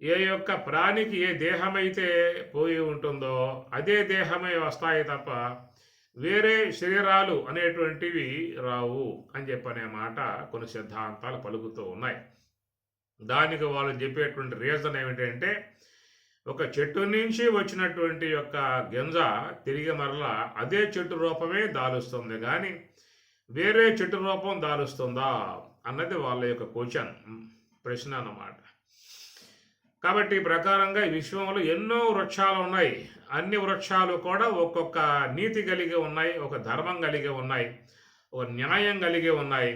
ఏ యొక్క ప్రాణికి ఏ దేహమైతే పోయి ఉంటుందో అదే దేహమే వస్తాయి తప్ప వేరే శరీరాలు అనేటువంటివి రావు అని చెప్పనే మాట కొన్ని సిద్ధాంతాలు పలుకుతూ ఉన్నాయి. దానికి వాళ్ళు చెప్పేటువంటి రీజన్ ఏమిటంటే ఒక చెట్టు నుంచి వచ్చినటువంటి యొక్క గింజ తిరిగి మరలా అదే చెట్టు రూపమే దాలుస్తుంది, కానీ వేరే చెట్టు రూపం దాలుస్తుందా అన్నది వాళ్ళ యొక్క ప్రశ్న అన్నమాట. కాబట్టి ఈ ప్రకారంగా ఈ విశ్వంలో ఎన్నో వృక్షాలు ఉన్నాయి. అన్ని వృక్షాలు కూడా ఒక్కొక్క నీతి కలిగి ఉన్నాయి, ఒక ధర్మం కలిగి ఉన్నాయి, ఒక న్యాయం కలిగి ఉన్నాయి.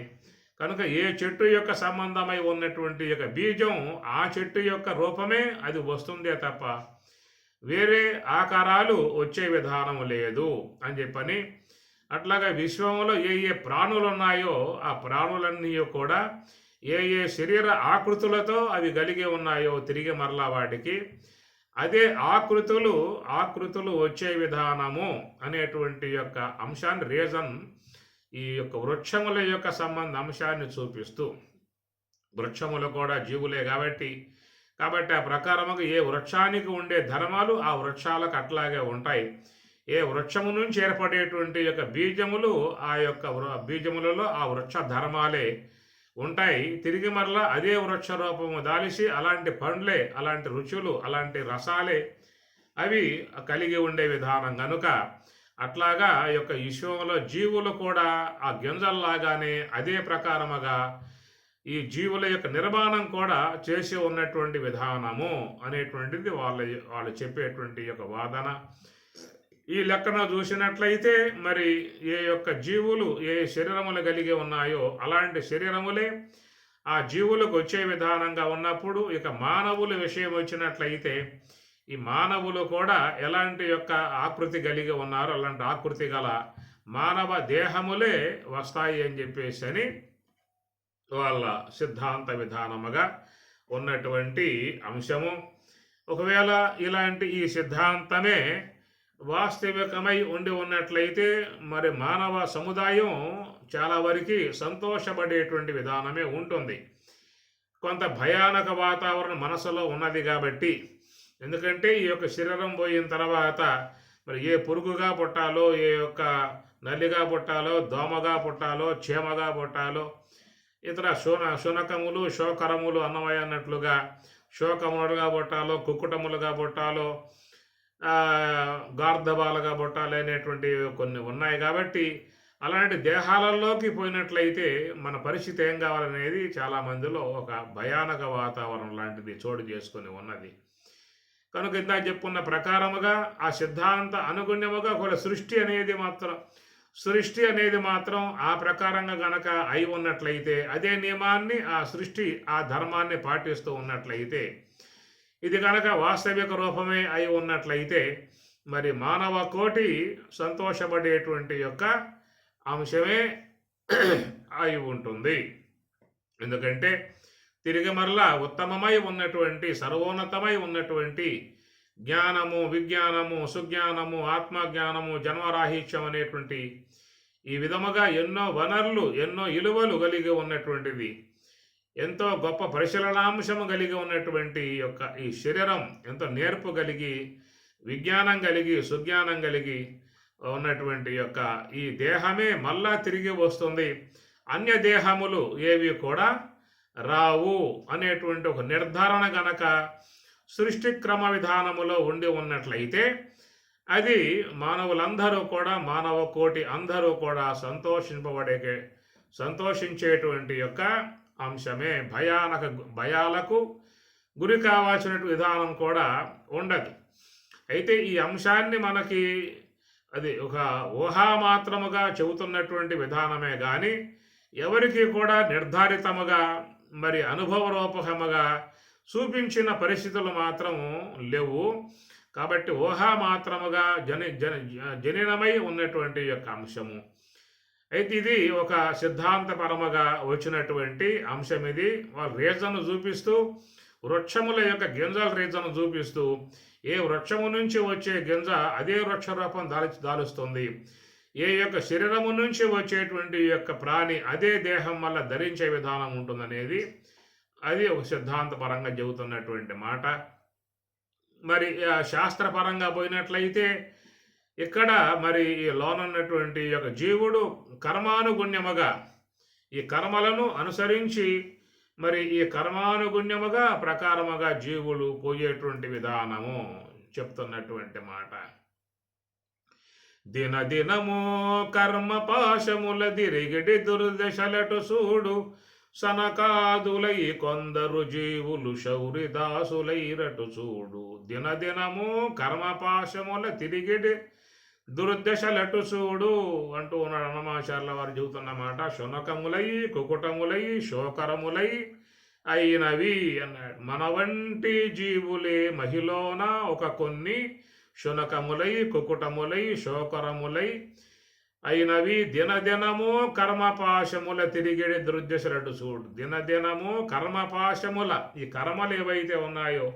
కనుక ఏ చెట్టు యొక్క సంబంధమై ఉన్నటువంటి యొక్క బీజం ఆ చెట్టు యొక్క రూపమే అది వస్తుందే తప్ప వేరే ఆకారాలు వచ్చే విధానం లేదు అని చెప్పని, అట్లాగా విశ్వంలో ఏ ఏ ప్రాణులు ఉన్నాయో ఆ ప్రాణులన్నీ కూడా ఏ ఏ శరీర ఆకృతులతో అవి కలిగి ఉన్నాయో తిరిగి మరలా వాటికి అదే ఆకృతులు వచ్చే విధానము అనేటువంటి యొక్క అంశాన్ని రీజన్ ఈ యొక్క వృక్షముల యొక్క సంబంధ అంశాన్ని చూపిస్తూ, వృక్షములు కూడా జీవులే కాబట్టి ఆ ప్రకారముగా ఏ వృక్షానికి ఉండే ధర్మాలు ఆ వృక్షాలకు అట్లాగే ఉంటాయి. ఏ వృక్షము నుంచి ఏర్పడేటువంటి యొక్క బీజములు ఆ యొక్క బీజములలో ఆ వృక్ష ధర్మాలే ఉంటాయి. తిరిగి మరలా అదే వృక్ష రూపము దాలిసి అలాంటి పండ్లే, అలాంటి రుచులు, అలాంటి రసాలే అవి కలిగి ఉండే విధానం కనుక అట్లాగా ఈ యొక్క విశ్వంలో జీవులు కూడా ఆ గింజల్లాగానే అదే ప్రకారముగా ఈ జీవుల యొక్క నిర్మాణం కూడా చేసి ఉన్నటువంటి విధానము అనేటువంటిది వాళ్ళు చెప్పేటువంటి యొక్క వాదన. ఈ లెక్కన చూసినట్లయితే మరి ఏ యొక్క జీవులు ఏ శరీరములు కలిగి ఉన్నాయో అలాంటి శరీరములే ఆ జీవులకు వచ్చే విధానంగా ఉన్నప్పుడు ఇక మానవుల విషయం వచ్చినట్లయితే ఈ మానవులు కూడా ఎలాంటి యొక్క ఆకృతి కలిగి ఉన్నారో అలాంటి ఆకృతి గల మానవ దేహములే వస్తాయి అని చెప్పేసి వాళ్ళ సిద్ధాంత విధానముగా ఉన్నటువంటి అంశము. ఒకవేళ ఇలాంటి ఈ సిద్ధాంతమే వాస్తవికమై ఉండి ఉన్నట్లయితే మరి మానవ సముదాయం చాలా వరకు సంతోషపడేటువంటి విధానమే ఉంటుంది. కొంత భయానక వాతావరణం మనసులో ఉన్నది కాబట్టి, ఎందుకంటే ఈ యొక్క శరీరం పోయిన తర్వాత మరి ఏ పురుగుగా పుట్టాలో, ఏ యొక్క నల్లిగా పుట్టాలో, దోమగా పుట్టాలో, చీమగా పుట్టాలో, ఇతర శునకములు శోకరములు అన్నమయ్య అన్నట్లుగా శోకములుగా పుట్టాలో, కుక్కుటములుగా పుట్టాలో, గార్ధబాలుగా పుట్టాలి అనేటువంటి కొన్ని ఉన్నాయి. కాబట్టి అలాంటి దేహాలలోకి పోయినట్లయితే మన పరిస్థితి ఏం కావాలనేది చాలామందిలో ఒక భయానక వాతావరణం లాంటిది చోటు చేసుకొని ఉన్నది. కనుక ఇందాక చెప్పుకున్న ప్రకారముగా ఆ సిద్ధాంత అనుగుణ్యముగా ఒక సృష్టి అనేది మాత్రం ఆ ప్రకారంగా గనక అయి ఉన్నట్లయితే, అదే నియమాన్ని ఆ సృష్టి ఆ ధర్మాన్ని పాటిస్తూ ఉన్నట్లయితే, ఇది కనుక వాస్తవిక రూపమే అయి ఉన్నట్లయితే మరి మానవ కోటి సంతోషపడేటువంటి యొక్క అంశమే అయి ఉంటుంది. ఎందుకంటే తిరిగి మరలా ఉత్తమమై ఉన్నటువంటి సర్వోన్నతమై ఉన్నటువంటి జ్ఞానము, విజ్ఞానము, సుజ్ఞానము, ఆత్మజ్ఞానము, జన్మరాహిత్యం అనేటువంటి ఈ విధముగా ఎన్నో వనరులు, ఎన్నో ఇలువలు కలిగి ఉన్నటువంటిది, ఎంతో గొప్ప పరిశీలనాంశము కలిగి ఉన్నటువంటి యొక్క ఈ శరీరం ఎంతో నేర్పు కలిగి, విజ్ఞానం కలిగి, సుజ్ఞానం కలిగి ఉన్నటువంటి యొక్క ఈ దేహమే మళ్ళా తిరిగి వస్తుంది, అన్య దేహములు ఏవి కూడా రావు అనేటువంటి ఒక నిర్ధారణ గనక సృష్టి క్రమ విధానములో ఉండి ఉన్నట్లయితే అది మానవులందరూ కూడా, మానవ కోటి అందరూ కూడా సంతోషించేటువంటి యొక్క అంశమే. భయాలకు గురి కావాల్సిన విధానం కూడా ఉండదు. అయితే ఈ అంశాన్ని మనకి అది ఒక ఊహామాత్రముగా చెబుతున్నటువంటి విధానమే కానీ ఎవరికి కూడా నిర్ధారితముగా మరి అనుభవరూపకముగా చూపించిన పరిస్థితులు మాత్రం లేవు. కాబట్టి ఊహామాత్రముగా జనినమై ఉన్నటువంటి యొక్క అంశము. అయితే ఇది ఒక సిద్ధాంతపరముగా వచ్చినటువంటి అంశం. ఇది వాళ్ళ రీజన్ చూపిస్తూ, వృక్షముల యొక్క గింజల రీజన్ చూపిస్తూ, ఏ వృక్షము నుంచి వచ్చే గింజ అదే వృక్ష రూపం దాలుస్తుంది, ఏ యొక్క శరీరము నుంచి వచ్చేటువంటి యొక్క ప్రాణి అదే దేహం వల్ల ధరించే విధానం ఉంటుందనేది అది ఒక సిద్ధాంతపరంగా చెబుతున్నటువంటి మాట. మరి శాస్త్రపరంగా పోయినట్లయితే ఇక్కడ మరి ఈ లోనున్నటువంటి యొక్క జీవుడు కర్మానుగుణ్యముగా ఈ కర్మలను అనుసరించి మరి ఈ కర్మానుగుణ్యముగా ప్రకారముగా జీవులు పోయేటువంటి విధానము చెప్తున్నటువంటి మాట. దినదినము కర్మ పాశముల దిరిగిడి దుర్దశలటు చూడు, సనకాదులై కొందరు జీవులు శౌరిదాసులైరటు చూడు. దినదినము కర్మపాశముల తిరిగిడి దుర్దశలటు చూడు అంటూ ఉన్నాడు అన్నమాచార్యుల వారు చెబుతున్నమాట. శునకములై కుకుటములై శోకరములై అయినవి అన్నాడు. మన వంటి జీవులే మహిళన ఒక కొన్ని శునకములై కుకుటములై శోకరములై అయినవి, దినదినము కర్మపాశముల తిరిగిడి దుర్దశలటు చూడు. దినదినము కర్మపాశముల ఈ కర్మలు ఏవైతే ఉన్నాయో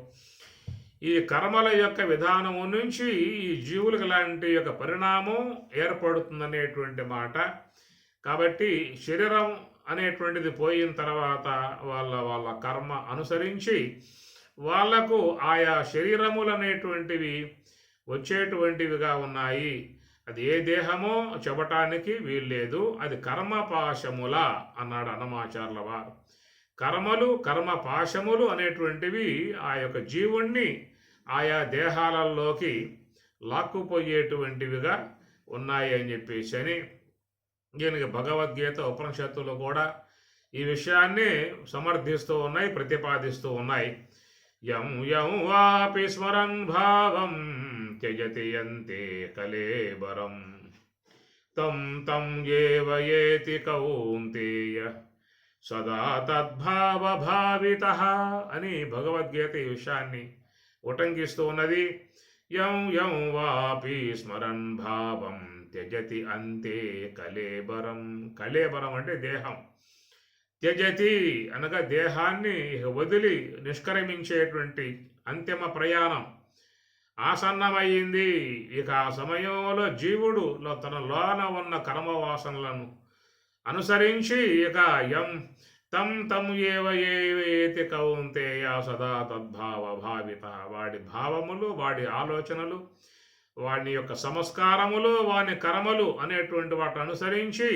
ఈ కర్మల యొక్క విధానము నుంచి ఈ జీవులకు లాంటి యొక్క పరిణామం ఏర్పడుతుందనేటువంటి మాట. కాబట్టి శరీరం అనేటువంటిది పోయిన తర్వాత వాళ్ళ కర్మ అనుసరించి వాళ్లకు ఆయా శరీరములు అనేటువంటివి వచ్చేటువంటివిగా ఉన్నాయి. అది ఏ దేహమో చెప్పటానికి వీల్లేదు, అది కర్మపాశముల అన్నాడు అన్నమాచార్యుల వారు. కర్మలు కర్మపాశములు అనేటువంటివి ఆ యొక్క జీవుణ్ణి ఆయా దేహాలలోకి లాక్కుపోయేటువంటివిగా ఉన్నాయి అని చెప్పేసి అని దీనికి భగవద్గీత ఉపనిషత్తులు కూడా ఈ విషయాన్ని సమర్థిస్తూ ఉన్నాయి, ప్రతిపాదిస్తూ ఉన్నాయి. యం యం వాపి స్మరన్ భావం త్యజతి యంతే కలేబరం, తం తం ఏవ ఏతి కౌంతేయ సదా తద్భావభావితః అని భగవద్గీత ఈ విషయాన్ని ఉటంకిస్తూ ఉన్నది. యం యం వాపి స్మరన్ భావం త్యజతి అంతే కలేబరం. కలేబరం అంటే దేహం. త్యజతి అనగా దేహాన్ని వదిలి నిష్క్రమించేటువంటి అంతిమ ప్రయాణం ఆసన్నమయ్యింది. ఇక ఆ సమయంలో జీవుడు తన లోన ఉన్న కర్మవాసనలను అనుసరించి ఇక యం తం తం ఏవ ఏవేతి కౌంతేయ సదా తద్భావ భావిత, వాడి భావములు వాడి ఆలోచనలు వాడి యొక్క సంస్కారములు వాని కర్మలు అనేటువంటి వాటిని అనుసరించి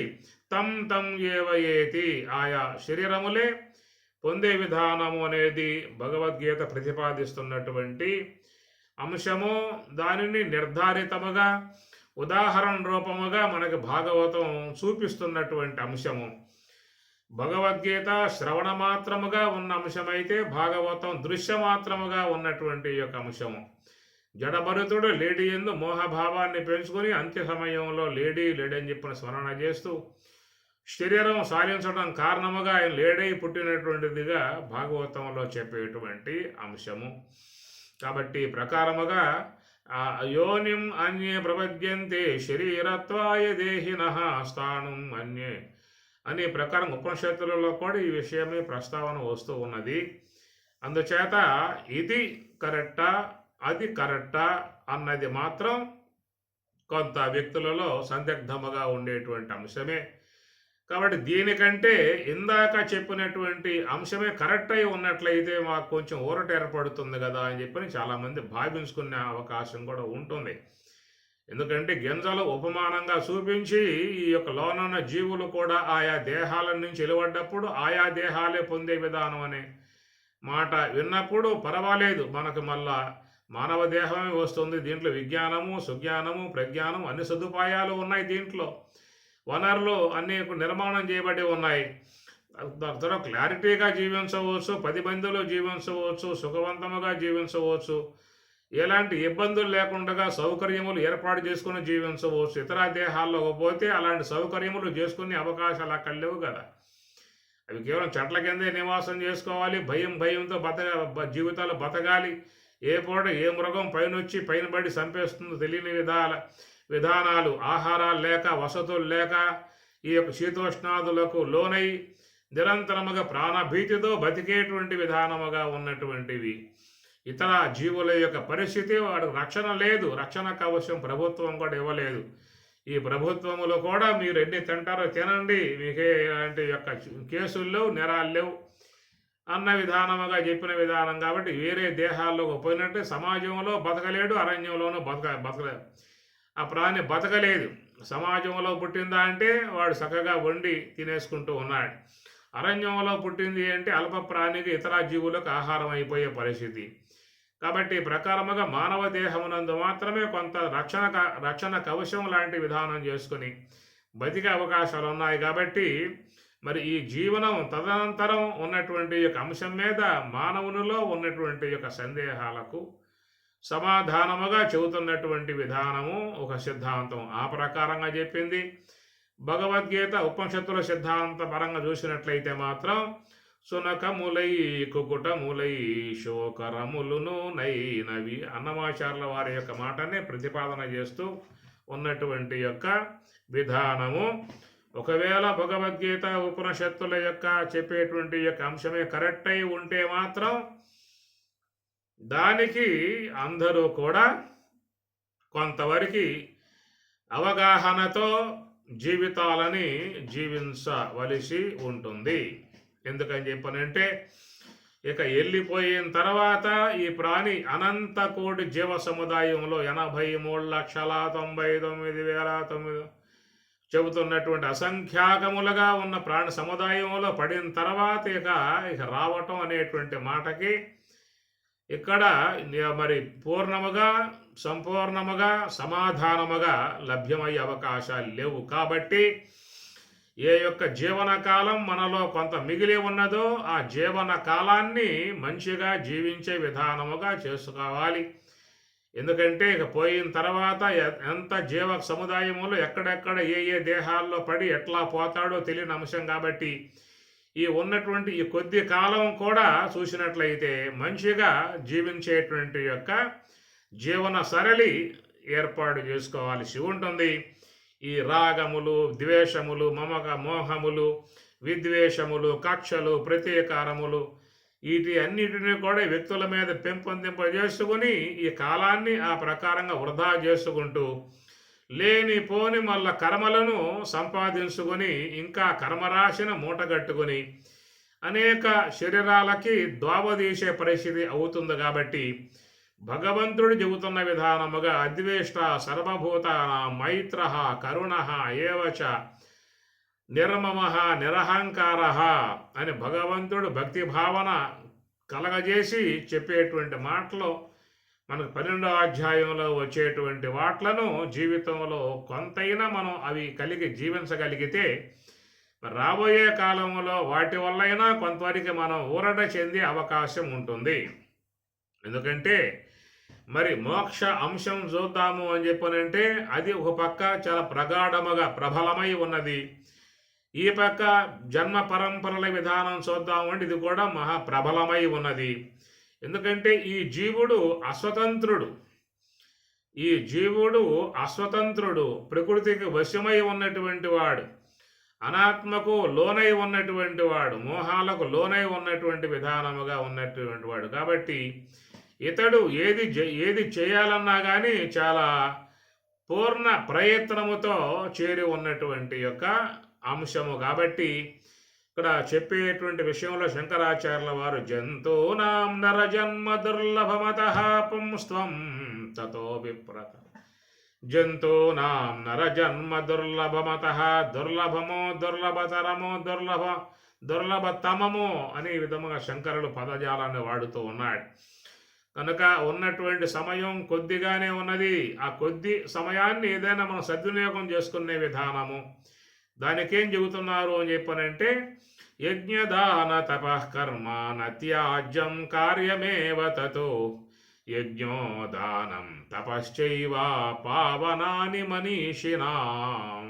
తం తం ఏవ ఏతి ఆయా శరీరములే పొందే విధానము అనేది భగవద్గీత ప్రతిపాదిస్తున్నటువంటి అంశము. దానిని నిర్ధారితముగా ఉదాహరణ రూపముగా మనకి భాగవతం చూపిస్తున్నటువంటి అంశము. భగవద్గీత శ్రవణ మాత్రముగా ఉన్న అంశమైతే భాగవతం దృశ్యమాత్రముగా ఉన్నటువంటి యొక్క అంశము. జడభరతుడు లేడీ యందు మోహభావాన్ని పెంచుకొని అంత్య సమయంలో లేడీ అని చెప్పిన స్మరణ చేస్తూ శరీరం సాధించడం కారణముగా ఆయన లేడై పుట్టినటువంటిదిగా భాగవతంలో చెప్పేటువంటి అంశము. కాబట్టి ప్రకారముగా యోనిం అన్యే ప్రపద్యంతే శరీరత్వాయ దేహినః స్థానం అన్యే అనే ప్రకారం ఉపనిషత్తులలో కూడా ఈ విషయమే ప్రస్తావన వస్తూ ఉన్నది. అందుచేత ఇది కరెక్టా అది కరెక్టా అన్నది మాత్రం కొంత వ్యక్తులలో సందిగ్ధముగా ఉండేటువంటి అంశమే. కాబట్టి దీనికంటే ఇందాక చెప్పినటువంటి అంశమే కరెక్ట్ అయి ఉన్నట్లయితే మాకు కొంచెం ఊరట ఏర్పడుతుంది కదా అని చెప్పని చాలామంది భావించుకునే అవకాశం కూడా ఉంటుంది. ఎందుకంటే గింజలు ఉపమానంగా చూపించి ఈ యొక్క లోనున్న జీవులు కూడా ఆయా దేహాల నుంచి వెలువడ్డప్పుడు ఆయా దేహాలే పొందే విధానం అనే మాట విన్నప్పుడు పర్వాలేదు, మనకు మళ్ళా మానవ దేహమే వస్తుంది. దీంట్లో విజ్ఞానము సుజ్ఞానము ప్రజ్ఞానం అన్ని సదుపాయాలు ఉన్నాయి. దీంట్లో వనరులు అన్ని నిర్మాణం చేయబడి ఉన్నాయి. తర్వాత క్లారిటీగా జీవించవచ్చు, 10 మందిలో జీవించవచ్చు, సుఖవంతముగా జీవించవచ్చు, ఎలాంటి ఇబ్బందులు లేకుండా సౌకర్యములు ఏర్పాటు చేసుకుని జీవించవచ్చు. ఇతర దేహాల్లో పోతే అలాంటి సౌకర్యములు చేసుకునే అవకాశాలు అక్కడ లేవు కదా. అవి కేవలం చెట్ల కిందే నివాసం చేసుకోవాలి, భయంతో జీవితాలు బతకాలి. ఏ పూట ఏ మృగం పైనొచ్చి పైన పడి చంపేస్తుందో తెలియని విధానాలు, ఆహారాలు లేక వసతులు లేక ఈ యొక్క శీతోష్ణాదులకు లోనై నిరంతరముగా ప్రాణభీతితో బతికేటువంటి విధానముగా ఉన్నటువంటివి ఇతర జీవుల యొక్క పరిస్థితి, వాడు రక్షణ లేదు, రక్షణ కవచం ప్రభుత్వం కూడా ఇవ్వలేదు. ఈ ప్రభుత్వములో కూడా మీరు ఎన్ని తింటారో తినండి, మీకే ఇలాంటి యొక్క కేసులు లేవు, నేరాలు లేవు అన్న విధానముగా చెప్పిన విధానం. కాబట్టి వేరే దేహాల్లోకి పోయినట్టే సమాజంలో బతకలేడు, అరణ్యంలోనూ బతకలేదు. ఆ ప్రాణి బతకలేదు. సమాజంలో పుట్టిందా అంటే వాడు చక్కగా వండి తినేసుకుంటూ ఉన్నాడు. అరణ్యంలో పుట్టింది అంటే అల్ప ప్రాణికి ఇతర జీవులకు ఆహారం అయిపోయే పరిస్థితి. కాబట్టి ప్రకారముగా మానవ దేహమునందు మాత్రమే కొంత రక్షణ కవచం లాంటి విధానం చేసుకుని బతికే అవకాశాలు ఉన్నాయి. కాబట్టి మరి ఈ జీవనం తదనంతరం ఉన్నటువంటి యొక్క అంశం మీద మానవునిలో ఉన్నటువంటి యొక్క సందేహాలకు సమాధానముగా చెబుతున్నటువంటి విధానము ఒక సిద్ధాంతం. ఆ ప్రకారంగా చెప్పింది భగవద్గీత. ఉపనిషత్తుల సిద్ధాంత పరంగా చూసినట్లయితే మాత్రం సునకములై కుకుటములై శోకరములును నైనవి అన్నమాచార్యుల వారి యొక్క మాటనే ప్రతిపాదన చేస్తూ ఉన్నటువంటి యొక్క విధానము. ఒకవేళ భగవద్గీత ఉపనిషత్తుల యొక్క చెప్పేటువంటి యొక్క అంశమే కరెక్ట్ అయి ఉంటే మాత్రం దానికి అందరూ కూడా కొంతవరకు అవగాహనతో జీవితాలని జీవించవలసి ఉంటుంది. ఎందుకని చెప్పనంటే ఇక వెళ్ళిపోయిన తర్వాత ఈ ప్రాణి అనంత కోటి జీవ సముదాయంలో 83,99,900 చెబుతున్నటువంటి అసంఖ్యాకములుగా ఉన్న ప్రాణి సముదాయంలో పడిన తర్వాత ఇక రావటం అనేటువంటి మాటకి ఇక్కడ మరి పూర్ణముగా సంపూర్ణముగా సమాధానముగా లభ్యమయ్యే అవకాశాలు లేవు. కాబట్టి ఏ యొక్క జీవన కాలం మనలో కొంత మిగిలి ఉన్నదో ఆ జీవన కాలాన్ని మంచిగా జీవించే విధానముగా చేసుకోవాలి. ఎందుకంటే ఇక పోయిన తర్వాత ఎంత జీవ సముదాయములో ఎక్కడెక్కడ ఏ దేహాల్లో పడి ఎట్లా పోతాడో తెలియని అంశం. కాబట్టి ఈ ఉన్నటువంటి ఈ కొద్ది కాలం కూడా చూసినట్లయితే మంచిగా జీవించేటువంటి యొక్క జీవన సరళి ఏర్పాటు చేసుకోవాల్సి ఉంటుంది. ఈ రాగములు, ద్వేషములు, మోహములు, విద్వేషములు, కక్షలు, ప్రతీకారములు వీటి అన్నిటినీ కూడా వ్యక్తుల మీద పెంపొందింపజేసుకుని ఈ కాలాన్ని ఆ ప్రకారంగా వృధా చేసుకుంటూ లేనిపోని మళ్ళా కర్మలను సంపాదించుకొని ఇంకా కర్మరాశిని మూటగట్టుకుని అనేక శరీరాలకి ద్వావదీసే పరిస్థితి అవుతుంది. కాబట్టి భగవంతుడు చెబుతున్న విధానముగా అద్వేష్ట సర్వభూతానాం మైత్ర కరుణ ఏవచ నిర్మమ నిరహంకార అని భగవంతుడు భక్తి భావన కలగజేసి చెప్పేటువంటి మాటలు మనకు 12వ అధ్యాయంలో వచ్చేటువంటి వాట్లను జీవితంలో కొంతైనా మనం అవి కలిగి జీవించగలిగితే రాబోయే కాలంలో వాటి వల్లైనా కొంతవరకు మనం ఊరట చెందే అవకాశం ఉంటుంది. ఎందుకంటే మరి మోక్ష అంశం చూద్దాము అని చెప్పనంటే అది ఒక పక్క చాలా ప్రగాఢముగా ప్రబలమై ఉన్నది. ఈ పక్క జన్మ పరంపరల విధానం చూద్దాము అంటే ఇది కూడా మహా ప్రబలమై ఉన్నది. ఎందుకంటే ఈ జీవుడు అస్వతంత్రుడు, ప్రకృతికి వశమై ఉన్నటువంటి వాడు, అనాత్మకు లోనై ఉన్నటువంటి వాడు, మోహాలకు లోనై ఉన్నటువంటి విధానముగా ఉన్నటువంటి వాడు. కాబట్టి ఇతడు ఏది చేయాలన్నా కానీ చాలా పూర్ణ ప్రయత్నముతో చేరి ఉన్నటువంటి యొక్క అంశము. కాబట్టి ఇక్కడ చెప్పేటువంటి విషయంలో శంకరాచార్యుల వారు జంతూనాం నరజన్మ దుర్లభమతః పుంస్త్వం తతో విప్రత జంతూనాం నరజన్మ దుర్లభమతః దుర్లభమో దుర్లభతరమో దుర్లభతమమో అనే విధముగా శంకరులు పదజాలాన్ని వాడుతూ ఉన్నాడు. కనుక ఉన్నటువంటి సమయం కొద్దిగానే ఉన్నది. ఆ కొద్ది సమయాన్ని ఏదైనా మనం సద్వినియోగం చేసుకునే విధానము దానికేం చెబుతున్నారు అని చెప్పనంటే యజ్ఞదాన తపఃకర్మ నత్యాజ్యం కార్యమేవ తతో యజ్ఞోదానం తపశ్చైవ పావనాని మనీషినాం.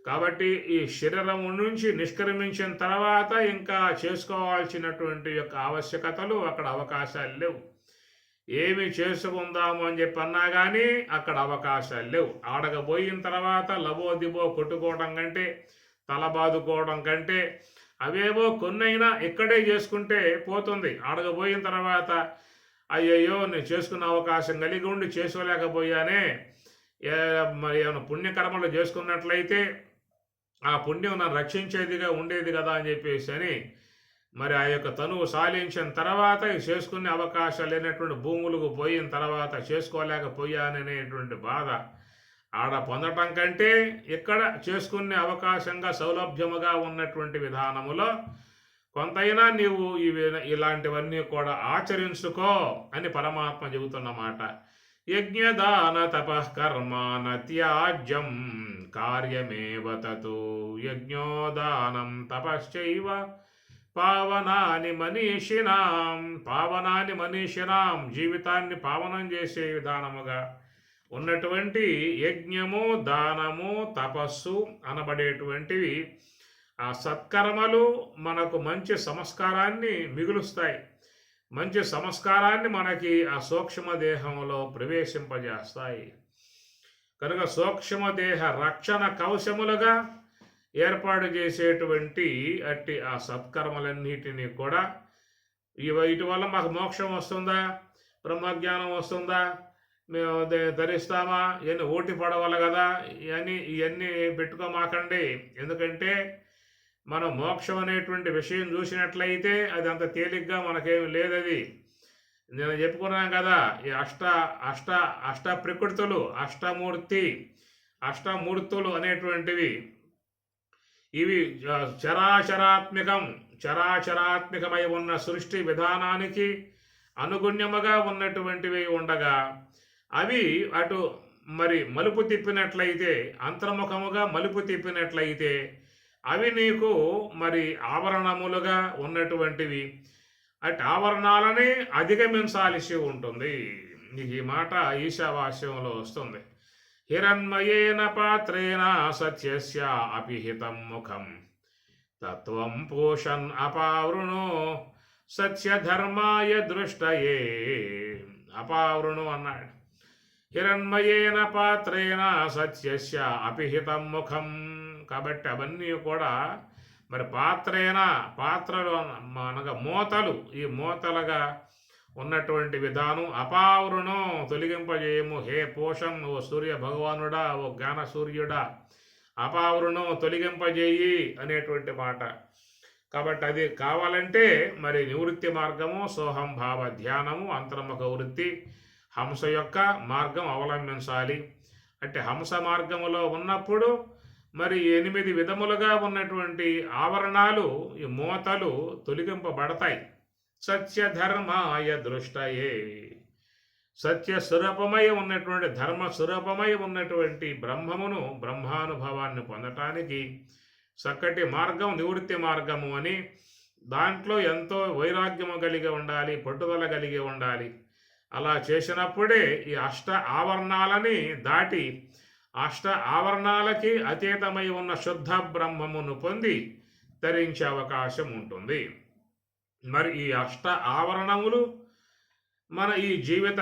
కాబట్టి ఈ శరీరం నుంచి నిష్క్రమించిన తర్వాత ఇంకా చేసుకోవాల్సినటువంటి యొక్క ఆవశ్యకతలు అక్కడ అవకాశాలు లేవు. ఏమి చేసుకుందాము అని చెప్పి అన్నా కానీ అక్కడ అవకాశాలు లేవు. ఆడకపోయిన తర్వాత లబోదిబో కొట్టుకోవడం కంటే, తల బాదుకోవడం కంటే, అవేవో కొన్నైనా ఇక్కడే చేసుకుంటే పోతుంది. ఆడకపోయిన తర్వాత అయ్యయ్యో నేను చేసుకున్న అవకాశం కలిగి ఉండి చేసుకోలేకపోయానే, మరి ఏమైనా పుణ్యకర్మలు చేసుకున్నట్లయితే ఆ పుణ్యం నన్ను రక్షించేదిగా ఉండేది కదా అని చెప్పేసి అని మరి ఆ యొక్క తనువు సాలించిన తర్వాత చేసుకునే అవకాశాలు లేనటువంటి భూములకు పోయిన తర్వాత చేసుకోలేకపోయాననేటువంటి బాధ ఆడ పొందటం కంటే ఇక్కడ చేసుకునే అవకాశంగా సౌలభ్యముగా ఉన్నటువంటి విధానములో కొంతైనా నీవు ఇలాంటివన్నీ కూడా ఆచరించుకో అని పరమాత్మ చెబుతున్నమాట. యజ్ఞదాన తపఃకర్మ నత్యాజ్యం కార్యమేవ తతో యజ్ఞోదానం తపశ్చైవ పావనాని మనీషినాం జీవితాన్ని పావనం చేసే విధానముగా ఉన్నటువంటి యజ్ఞము, దానము, తపస్సు అనబడేటువంటివి ఆ సత్కర్మలు మనకు మంచి సంస్కారాన్ని మిగులుస్తాయి. మంచి సంస్కారాన్ని మనకి ఆ సూక్ష్మదేహంలో ప్రవేశింపజేస్తాయి. కనుక సూక్ష్మదేహ రక్షణ కవచములుగా ఏర్పాటు చేసేటువంటి అట్టి ఆ సత్కర్మలన్నిటినీ కూడా వీటి వల్ల మాకు మోక్షం వస్తుందా, బ్రహ్మజ్ఞానం వస్తుందా, మేము ధరిస్తామా, ఇవన్నీ ఓటి పడవాలి కదా, ఇవన్నీ పెట్టుకోమాకండి. ఎందుకంటే మనం మోక్షం అనేటువంటి విషయం చూసినట్లయితే అది అంత తేలిగ్గా మనకేమి లేదది. నేను చెప్పుకున్నాను కదా, ఈ అష్ట ప్రకృతులు, అష్టమూర్తులు అనేటువంటివి ఇవి చరాచరాత్మికమై ఉన్న సృష్టి విధానానికి అనుగుణ్యముగా ఉన్నటువంటివి ఉండగా అవి అటు మరి మలుపు తిప్పినట్లయితే, అంతర్ముఖముగా మలుపు తిప్పినట్లయితే అవి నీకు మరి ఆవరణములుగా ఉన్నటువంటివి. అటు ఆవరణాలని అధిగమించాల్సి ఉంటుంది. నీకు ఈ మాట ఈశావాస్యంలో వస్తుంది. హిరణ్మయేన పాత్రేణ సత్యస్య అపిహితం ముఖం తత్వం పోషన్ అపావృణో సత్యధర్మాయ దృష్టయే. అపావృణు అన్నాడు. హిరణ్మయేన పాత్రేణ సత్యస్య అపిహితం ముఖం. కాబట్టి అవన్నీ కూడా మరి పాత్రలు అనగా మూతలు, ఈ మూతలుగా ఉన్నటువంటి విధానం. అపావృణం తొలగింపజేయము. హే పోషం, ఓ సూర్య భగవానుడా, ఓ జ్ఞాన సూర్యుడా, అపావృణం తొలగింపజేయి అనేటువంటి మాట. కాబట్టి అది కావాలంటే మరి నివృత్తి మార్గము, సోహం భావ ధ్యానము, అంతర్ముఖ వృత్తి, హంస యొక్క మార్గం అవలంబించాలి. అంటే హంస మార్గములో ఉన్నప్పుడు మరి 8 విధములుగా ఉన్నటువంటి ఆవరణాలు, ఈ మూతలు తొలగింపబడతాయి. సత్యధర్మాయ దృష్టయే. సత్యస్వరూపమై ఉన్నటువంటి, ధర్మస్వరూపమై ఉన్నటువంటి బ్రహ్మానుభవాన్ని పొందటానికి చక్కటి మార్గం నివృత్తి మార్గము అని, దాంట్లో ఎంతో వైరాగ్యము కలిగి ఉండాలి, పట్టుదల కలిగి ఉండాలి. అలా చేసినప్పుడే ఈ అష్ట ఆవరణాలని దాటి అష్ట ఆవరణాలకి అతీతమై ఉన్న శుద్ధ బ్రహ్మమును పొంది ధరించే అవకాశం ఉంటుంది. మరి ఈ అష్ట ఆవరణములు మన ఈ జీవిత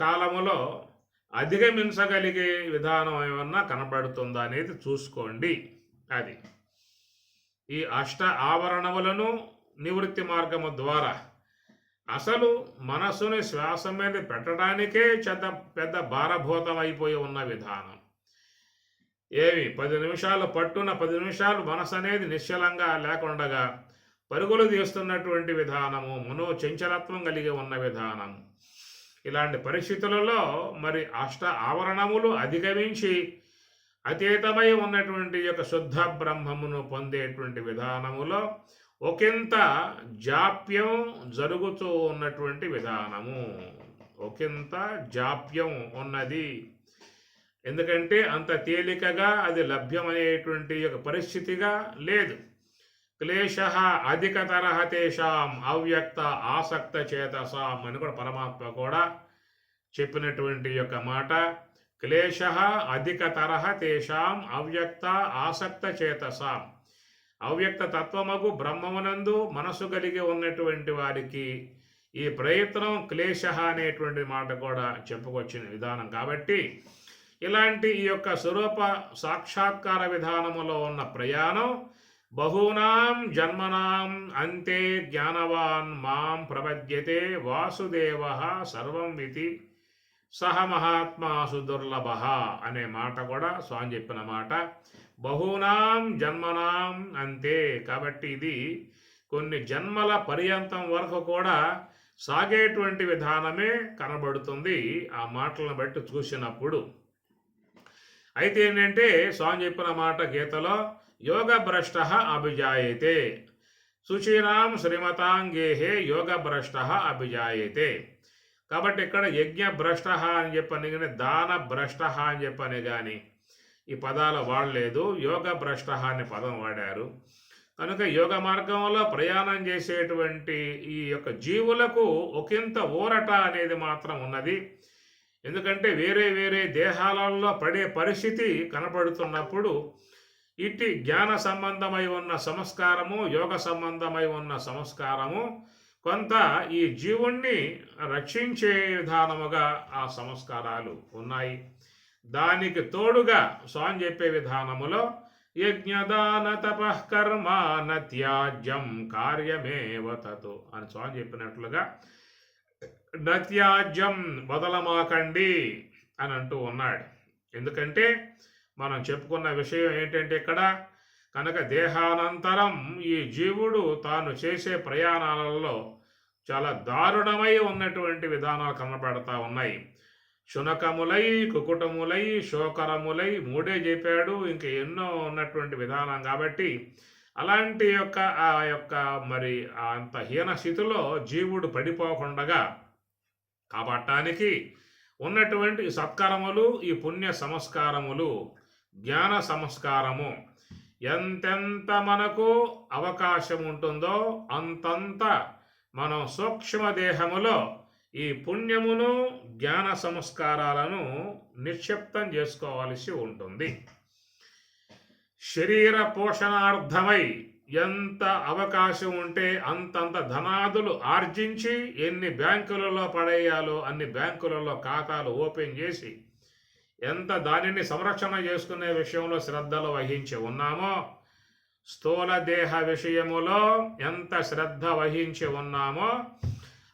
కాలములో అధిగమించగలిగే విధానం ఏమన్నా కనబడుతుందా అనేది చూసుకోండి. అది ఈ అష్ట ఆవరణములను నివృత్తి మార్గము ద్వారా అసలు మనస్సుని శ్వాస మీద పెట్టడానికే పెద్ద భారభూతం అయిపోయి ఉన్న విధానం. 10 నిమిషాలు పట్టున 10 నిమిషాలు మనసు అనేది నిశ్చలంగా లేకుండగా పరుగులు తీస్తున్నటువంటి విధానము, మనోచంచలత్వం కలిగి ఉన్న విధానం. ఇలాంటి పరిస్థితులలో మరి అష్ట ఆవరణములు అధిగమించి అతీతమై ఉన్నటువంటి యొక్క శుద్ధ బ్రహ్మమును పొందేటువంటి విధానములో ఒకంత జాప్యం జరుగుతూ ఉన్నటువంటి విధానము. ఒకంత జాప్యం ఉన్నది. ఎందుకంటే అంత తేలికగా అది లభ్యమయ్యేటువంటి యొక్క పరిస్థితిగా లేదు. క్లేశ అధికతర తేషాం అవ్యక్త ఆసక్త చేతసాం అని కూడా పరమాత్మ కూడా చెప్పినటువంటి యొక్క మాట. క్లేశ అధికతర తేషాం అవ్యక్త ఆసక్త చేతసాం. అవ్యక్త తత్వమగు బ్రహ్మమునందు మనసు కలిగి ఉన్నటువంటి వారికి ఈ ప్రయత్నం క్లేశ అనేటువంటి మాట కూడా చెప్పుకొచ్చిన విధానం కాబట్టి ఇలాంటి ఈ యొక్క స్వరూప సాక్షాత్కార విధానములో ఉన్న ప్రయాణం బహూనాం జన్మనాం అంతే జ్ఞానవాన్ మాం ప్రపద్యతే వాసుదేవ సర్వం వితి సహ మహాత్మాసు దుర్లభ అనే మాట కూడా స్వామి చెప్పిన మాట. బహూనాం జన్మనాం అంతే, కాబట్టి ఇది కొన్ని జన్మల పర్యంతం వరకు కూడా సాగేటువంటి విధానమే కనబడుతుంది ఆ మాటలను బట్టి చూసినప్పుడు. అయితే ఏంటంటే స్వామి చెప్పిన మాట గీతలో యోగ భ్రష్ట అభిజాయతే శుచీనాం శ్రీమతాంగేహే యోగ భ్రష్ట అభిజాయతే. కాబట్టి ఇక్కడ యజ్ఞ భ్రష్ట అని చెప్పని కానీ దాన భ్రష్ట అని చెప్పని కానీ ఈ పదాలు వాడలేదు, యోగ భ్రష్ట అనే పదం వాడారు. కనుక యోగ మార్గంలో ప్రయాణం చేసేటువంటి ఈ యొక్క జీవులకు ఒకంత ఊరట అనేది మాత్రం ఉన్నది. ఎందుకంటే వేరే వేరే దేహాలలో పడే పరిస్థితి కనపడుతున్నప్పుడు ఇట్టి జ్ఞాన సంబంధమై ఉన్న సంస్కారము, యోగ సంబంధమై ఉన్న సంస్కారము కొంత ఈ జీవుణ్ణి రక్షించే విధానముగా ఆ సంస్కారాలు ఉన్నాయి. దానికి తోడుగా స్వామి చెప్పే విధానములో యజ్ఞదాన తపఃకర్మ నత్యాజ్యం కార్యమేవ తతు అని స్వామి చెప్పినట్లుగా నత్యాజ్యం వదలమాకండి అని అంటూ ఉన్నాడు. ఎందుకంటే మనం చెప్పుకున్న విషయం ఏంటంటే ఇక్కడ కనుక దేహానంతరం ఈ జీవుడు తాను చేసే ప్రయాణాలలో చాలా దారుణమై ఉన్నటువంటి విధానాలు కనపడతా ఉన్నాయి. శునకములై, కుకుటములై, శోకరములై, మూడే చెప్పాడు, ఇంకా ఎన్నో ఉన్నటువంటి విధానం. కాబట్టి అలాంటి ఆ యొక్క మరి అంత హీన స్థితిలో జీవుడు పడిపోకుండా కాపాడటానికి ఉన్నటువంటి సత్కరములు, ఈ పుణ్య సంస్కారములు, జ్ఞాన సంస్కారము ఎంతెంత మనకు అవకాశం ఉంటుందో అంతంత మనం సూక్ష్మదేహములో ఈ పుణ్యమును, జ్ఞాన సంస్కారాలను నిక్షిప్తం చేసుకోవాల్సి ఉంటుంది. శరీర పోషణార్థమై ఎంత అవకాశం ఉంటే అంతంత ధనాదులు ఆర్జించి ఎన్ని బ్యాంకులలో పడేయాలో అన్ని బ్యాంకులలో ఖాతాలు ఓపెన్ చేసి ఎంత దానిని సంరక్షణ చేసుకునే విషయంలో శ్రద్ధలు వహించి ఉన్నామో, స్థూల దేహ విషయములో ఎంత శ్రద్ధ వహించి ఉన్నామో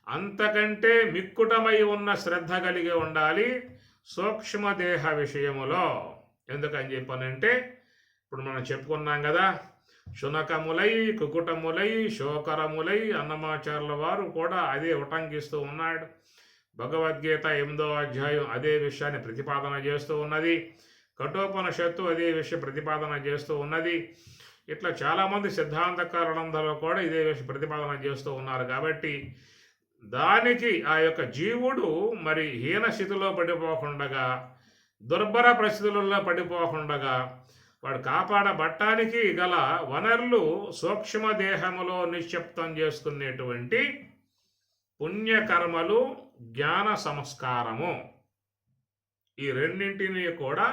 అంతకంటే మిక్కుటమై ఉన్న శ్రద్ధ కలిగి ఉండాలి సూక్ష్మదేహ విషయములో. ఎందుకని చెప్పనంటే ఇప్పుడు మనం చెప్పుకున్నాం కదా, శునకములై, కుకుటములై, శోకరములై అన్నమాచార్యుల వారు కూడా అదే ఉటంకిస్తూ ఉన్నాడు. భగవద్గీత 8వ అధ్యాయం అదే విషయాన్ని ప్రతిపాదన చేస్తూ ఉన్నది. కఠోపనిషత్తు అదే విషయం ప్రతిపాదన చేస్తూ ఉన్నది. ఇట్లా చాలామంది సిద్ధాంతకారులందరూ కూడా ఇదే విషయం ప్రతిపాదన చేస్తూ ఉన్నారు. కాబట్టి దానికి ఆ యొక్క జీవుడు మరి హీన స్థితిలో పడిపోకుండా, దుర్భర పరిస్థితులలో పడిపోకుండా వాడు కాపాడబట్టానికి గల వనరులు సూక్ష్మదేహములో నిక్షిప్తం చేసుకునేటువంటి పుణ్యకర్మలు, జ్ఞాన సంస్కారము, ఈ రెండింటినీ కూడా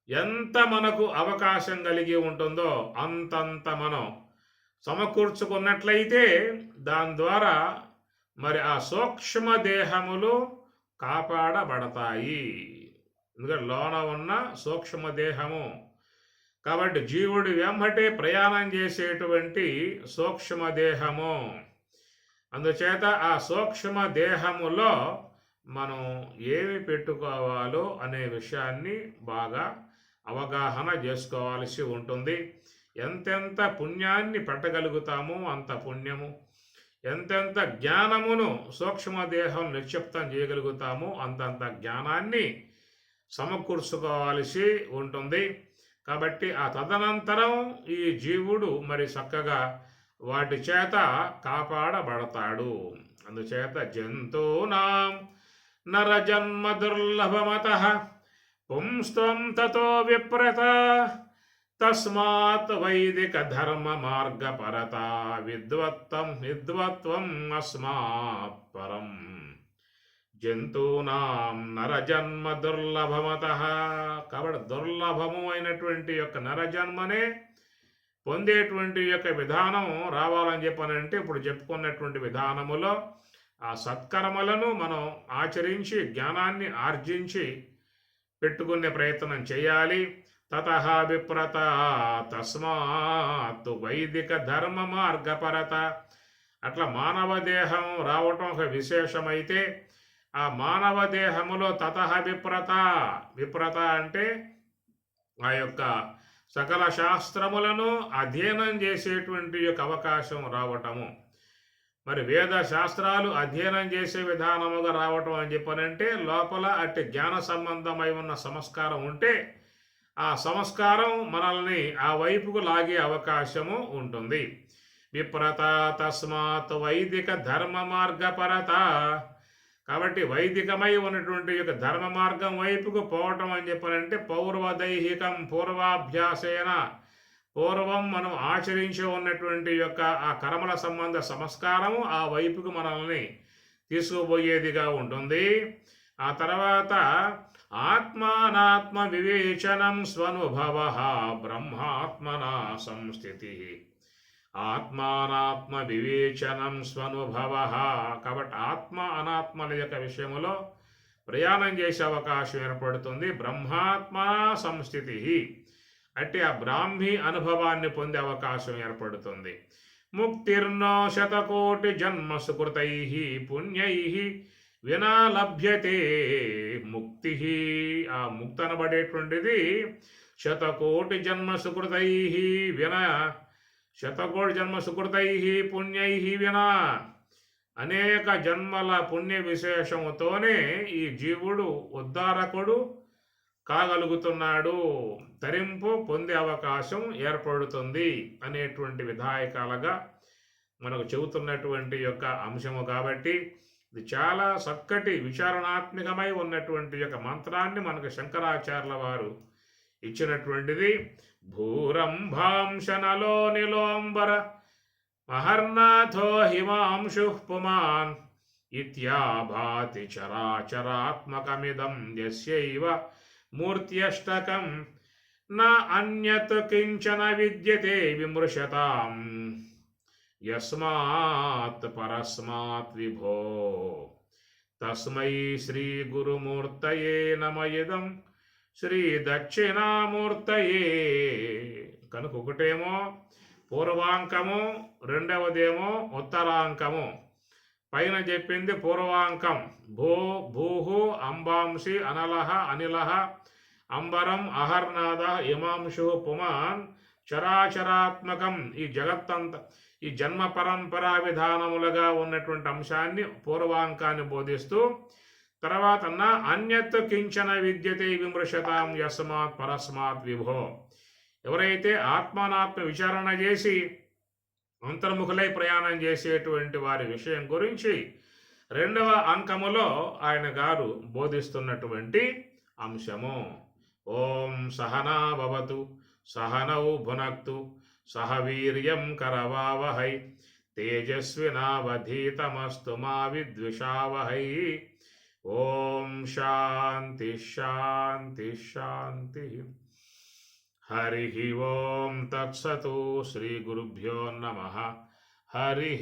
ఎంత మనకు అవకాశం కలిగి ఉంటుందో అంతంత మనం సమకూర్చుకున్నట్లయితే దాని ద్వారా మరి ఆ సూక్ష్మదేహములు కాపాడబడతాయి. ఎందుకంటే లోన ఉన్న సూక్ష్మదేహము కాబట్టి జీవుడి వెంబటే ప్రయాణం చేసేటువంటి సూక్ష్మదేహము. అందుచేత ఆ సూక్ష్మ దేహములో మనం ఏమి పెట్టుకోవాలో అనే విషయాన్ని బాగా అవగాహన చేసుకోవాల్సి ఉంటుంది. ఎంతెంత పుణ్యాన్ని పెట్టగలుగుతామో అంత పుణ్యము, ఎంతెంత జ్ఞానమును సూక్ష్మదేహం నిక్షిప్తం చేయగలుగుతామో అంతంత జ్ఞానాన్ని సమకూర్చుకోవాల్సి ఉంటుంది. కాబట్టి ఆ తదనంతరం ఈ జీవుడు మరి చక్కగా వాటి చేత కాపాడబడతాడు. అందుచేత జంతూనాం నరజన్మ దుర్లభమతః పుంస్త్వం తతో విప్రత తస్మాత్ వైదిక ధర్మ మార్గపరత విద్వత్వం అస్మాత్ పరం. జంతూనాం నరజన్మ దుర్లభమతః, కాబట్టి దుర్లభము అయినటువంటి యొక్క నరజన్మనే పొందేటువంటి యొక్క విధానం రావాలని చెప్పనంటే ఇప్పుడు చెప్పుకున్నటువంటి విధానములో ఆ సత్కర్మలను మనం ఆచరించి జ్ఞానాన్ని ఆర్జించి పెట్టుకునే ప్రయత్నం చేయాలి. తతః విప్రత తస్మాత్ వైదిక ధర్మ మార్గపరత. అట్లా మానవ దేహం రావటం ఒక విశేషమైతే ఆ మానవ దేహములో తతః విప్రత, విప్రత అంటే ఆ యొక్క సకల శాస్త్రములను అధ్యయనం చేసేటువంటి యొక్క అవకాశం రావటము. మరి వేద శాస్త్రాలు అధ్యయనం చేసే విధానముగా రావటం అని చెప్పనంటే లోపల అట్టి జ్ఞాన సంబంధమై ఉన్న సంస్కారం ఉంటే ఆ సంస్కారం మనల్ని ఆ వైపుకు లాగే అవకాశము ఉంటుంది. విప్రత తస్మాత్ వైదిక ధర్మ మార్గపరత. కాబట్టి వైదికమై ఉన్నటువంటి యొక్క ధర్మ మార్గం వైపుకు పోవటం అని చెప్పాలంటే పౌర్వదైహికం పూర్వాభ్యాసేన, పూర్వం మనం ఆచరించి ఉన్నటువంటి యొక్క ఆ కర్మల సంబంధ సంస్కారము ఆ వైపుకు మనల్ని తీసుకుపోయేదిగా ఉంటుంది. ఆ తర్వాత ఆత్మానాత్మ వివేచనం స్వనుభవ బ్రహ్మాత్మనా సంస్థితి. ఆత్మానాత్మ వివేచనం స్వనుభవ. కాబట్టి ఆత్మ అనాత్మల యొక్క విషయంలో ప్రయాణం చేసే అవకాశం ఏర్పడుతుంది. బ్రహ్మాత్మ సంస్థితి అంటే ఆ బ్రాహ్మీ అనుభవాన్ని పొందే అవకాశం ఏర్పడుతుంది. ముక్తిర్నో శతకోటి జన్మ సుకృతై పుణ్యై వినా లభ్యతే ముక్తి. ఆ ముక్తి అనబడేటువంటిది శతకోటి జన్మ సుకృతై వినా, శతకోటి జన్మ సుకృతై పుణ్యై వినా, అనేక జన్మల పుణ్య విశేషముతోనే ఈ జీవుడు ఉద్ధారకుడు కాగలుగుతున్నాడు, తరింపు పొందే అవకాశం ఏర్పడుతుంది అనేటువంటి విధాయకాలుగా మనకు చెబుతున్నటువంటి యొక్క అంశము. కాబట్టి ఇది చాలా చక్కటి విచారణాత్మకమై ఉన్నటువంటి యొక్క మంత్రాన్ని మనకు శంకరాచార్యుల వారు ఇచ్చినటువంటిది. భూరంభాంశనలో నిలోంబర మహర్నాథో హిమాంశు పుమాన్ ఇత్యాభాతి చరాచరాత్మకమిదం యస్యైవ మూర్త్యష్టకం న అన్యత్ కించన విద్యతే విమృశతాం యస్మాత్ పరస్మాత్ విభో తస్మై శ్రీ గురుమూర్తయే నమయిదం శ్రీ దక్షిణామూర్తయే. కనుక ఒకటేమో పూర్వాంకము, రెండవదేమో ఉత్తరాంకము. పైన చెప్పింది పూర్వాంకం భూహు అంబాంసి అనలహ అనిలహ అంబరం అహర్నాథ ఇమాంశు పుమాన్ చరాచరాత్మకం. ఈ జగత్తంత ఈ జన్మ పరంపరా విధానములుగా ఉన్నటువంటి అంశాన్ని పూర్వాంకాన్ని బోధిస్తూ తర్వాత అన్యత్ కించన విద్యతే విమృశతాం యస్మాత్ పరస్మాత్ విభో. ఎవరైతే ఆత్మానాత్మ విచారణ చేసి అంతర్ముఖులై ప్రయాణం చేసేటువంటి వారి విషయం గురించి రెండవ అంకములో ఆయన గారు బోధిస్తున్నటువంటి అంశము. ఓం సహనా భవతు సహనౌ భునక్తు సహ వీర్యం కరవావహై తేజస్వినావధీతమస్తు మా విద్విషావహై. ఓం శాంతి శాంతి శాంతి. హరి ఓం తత్సతు. శ్రీ గురుభ్యో నమః. హరి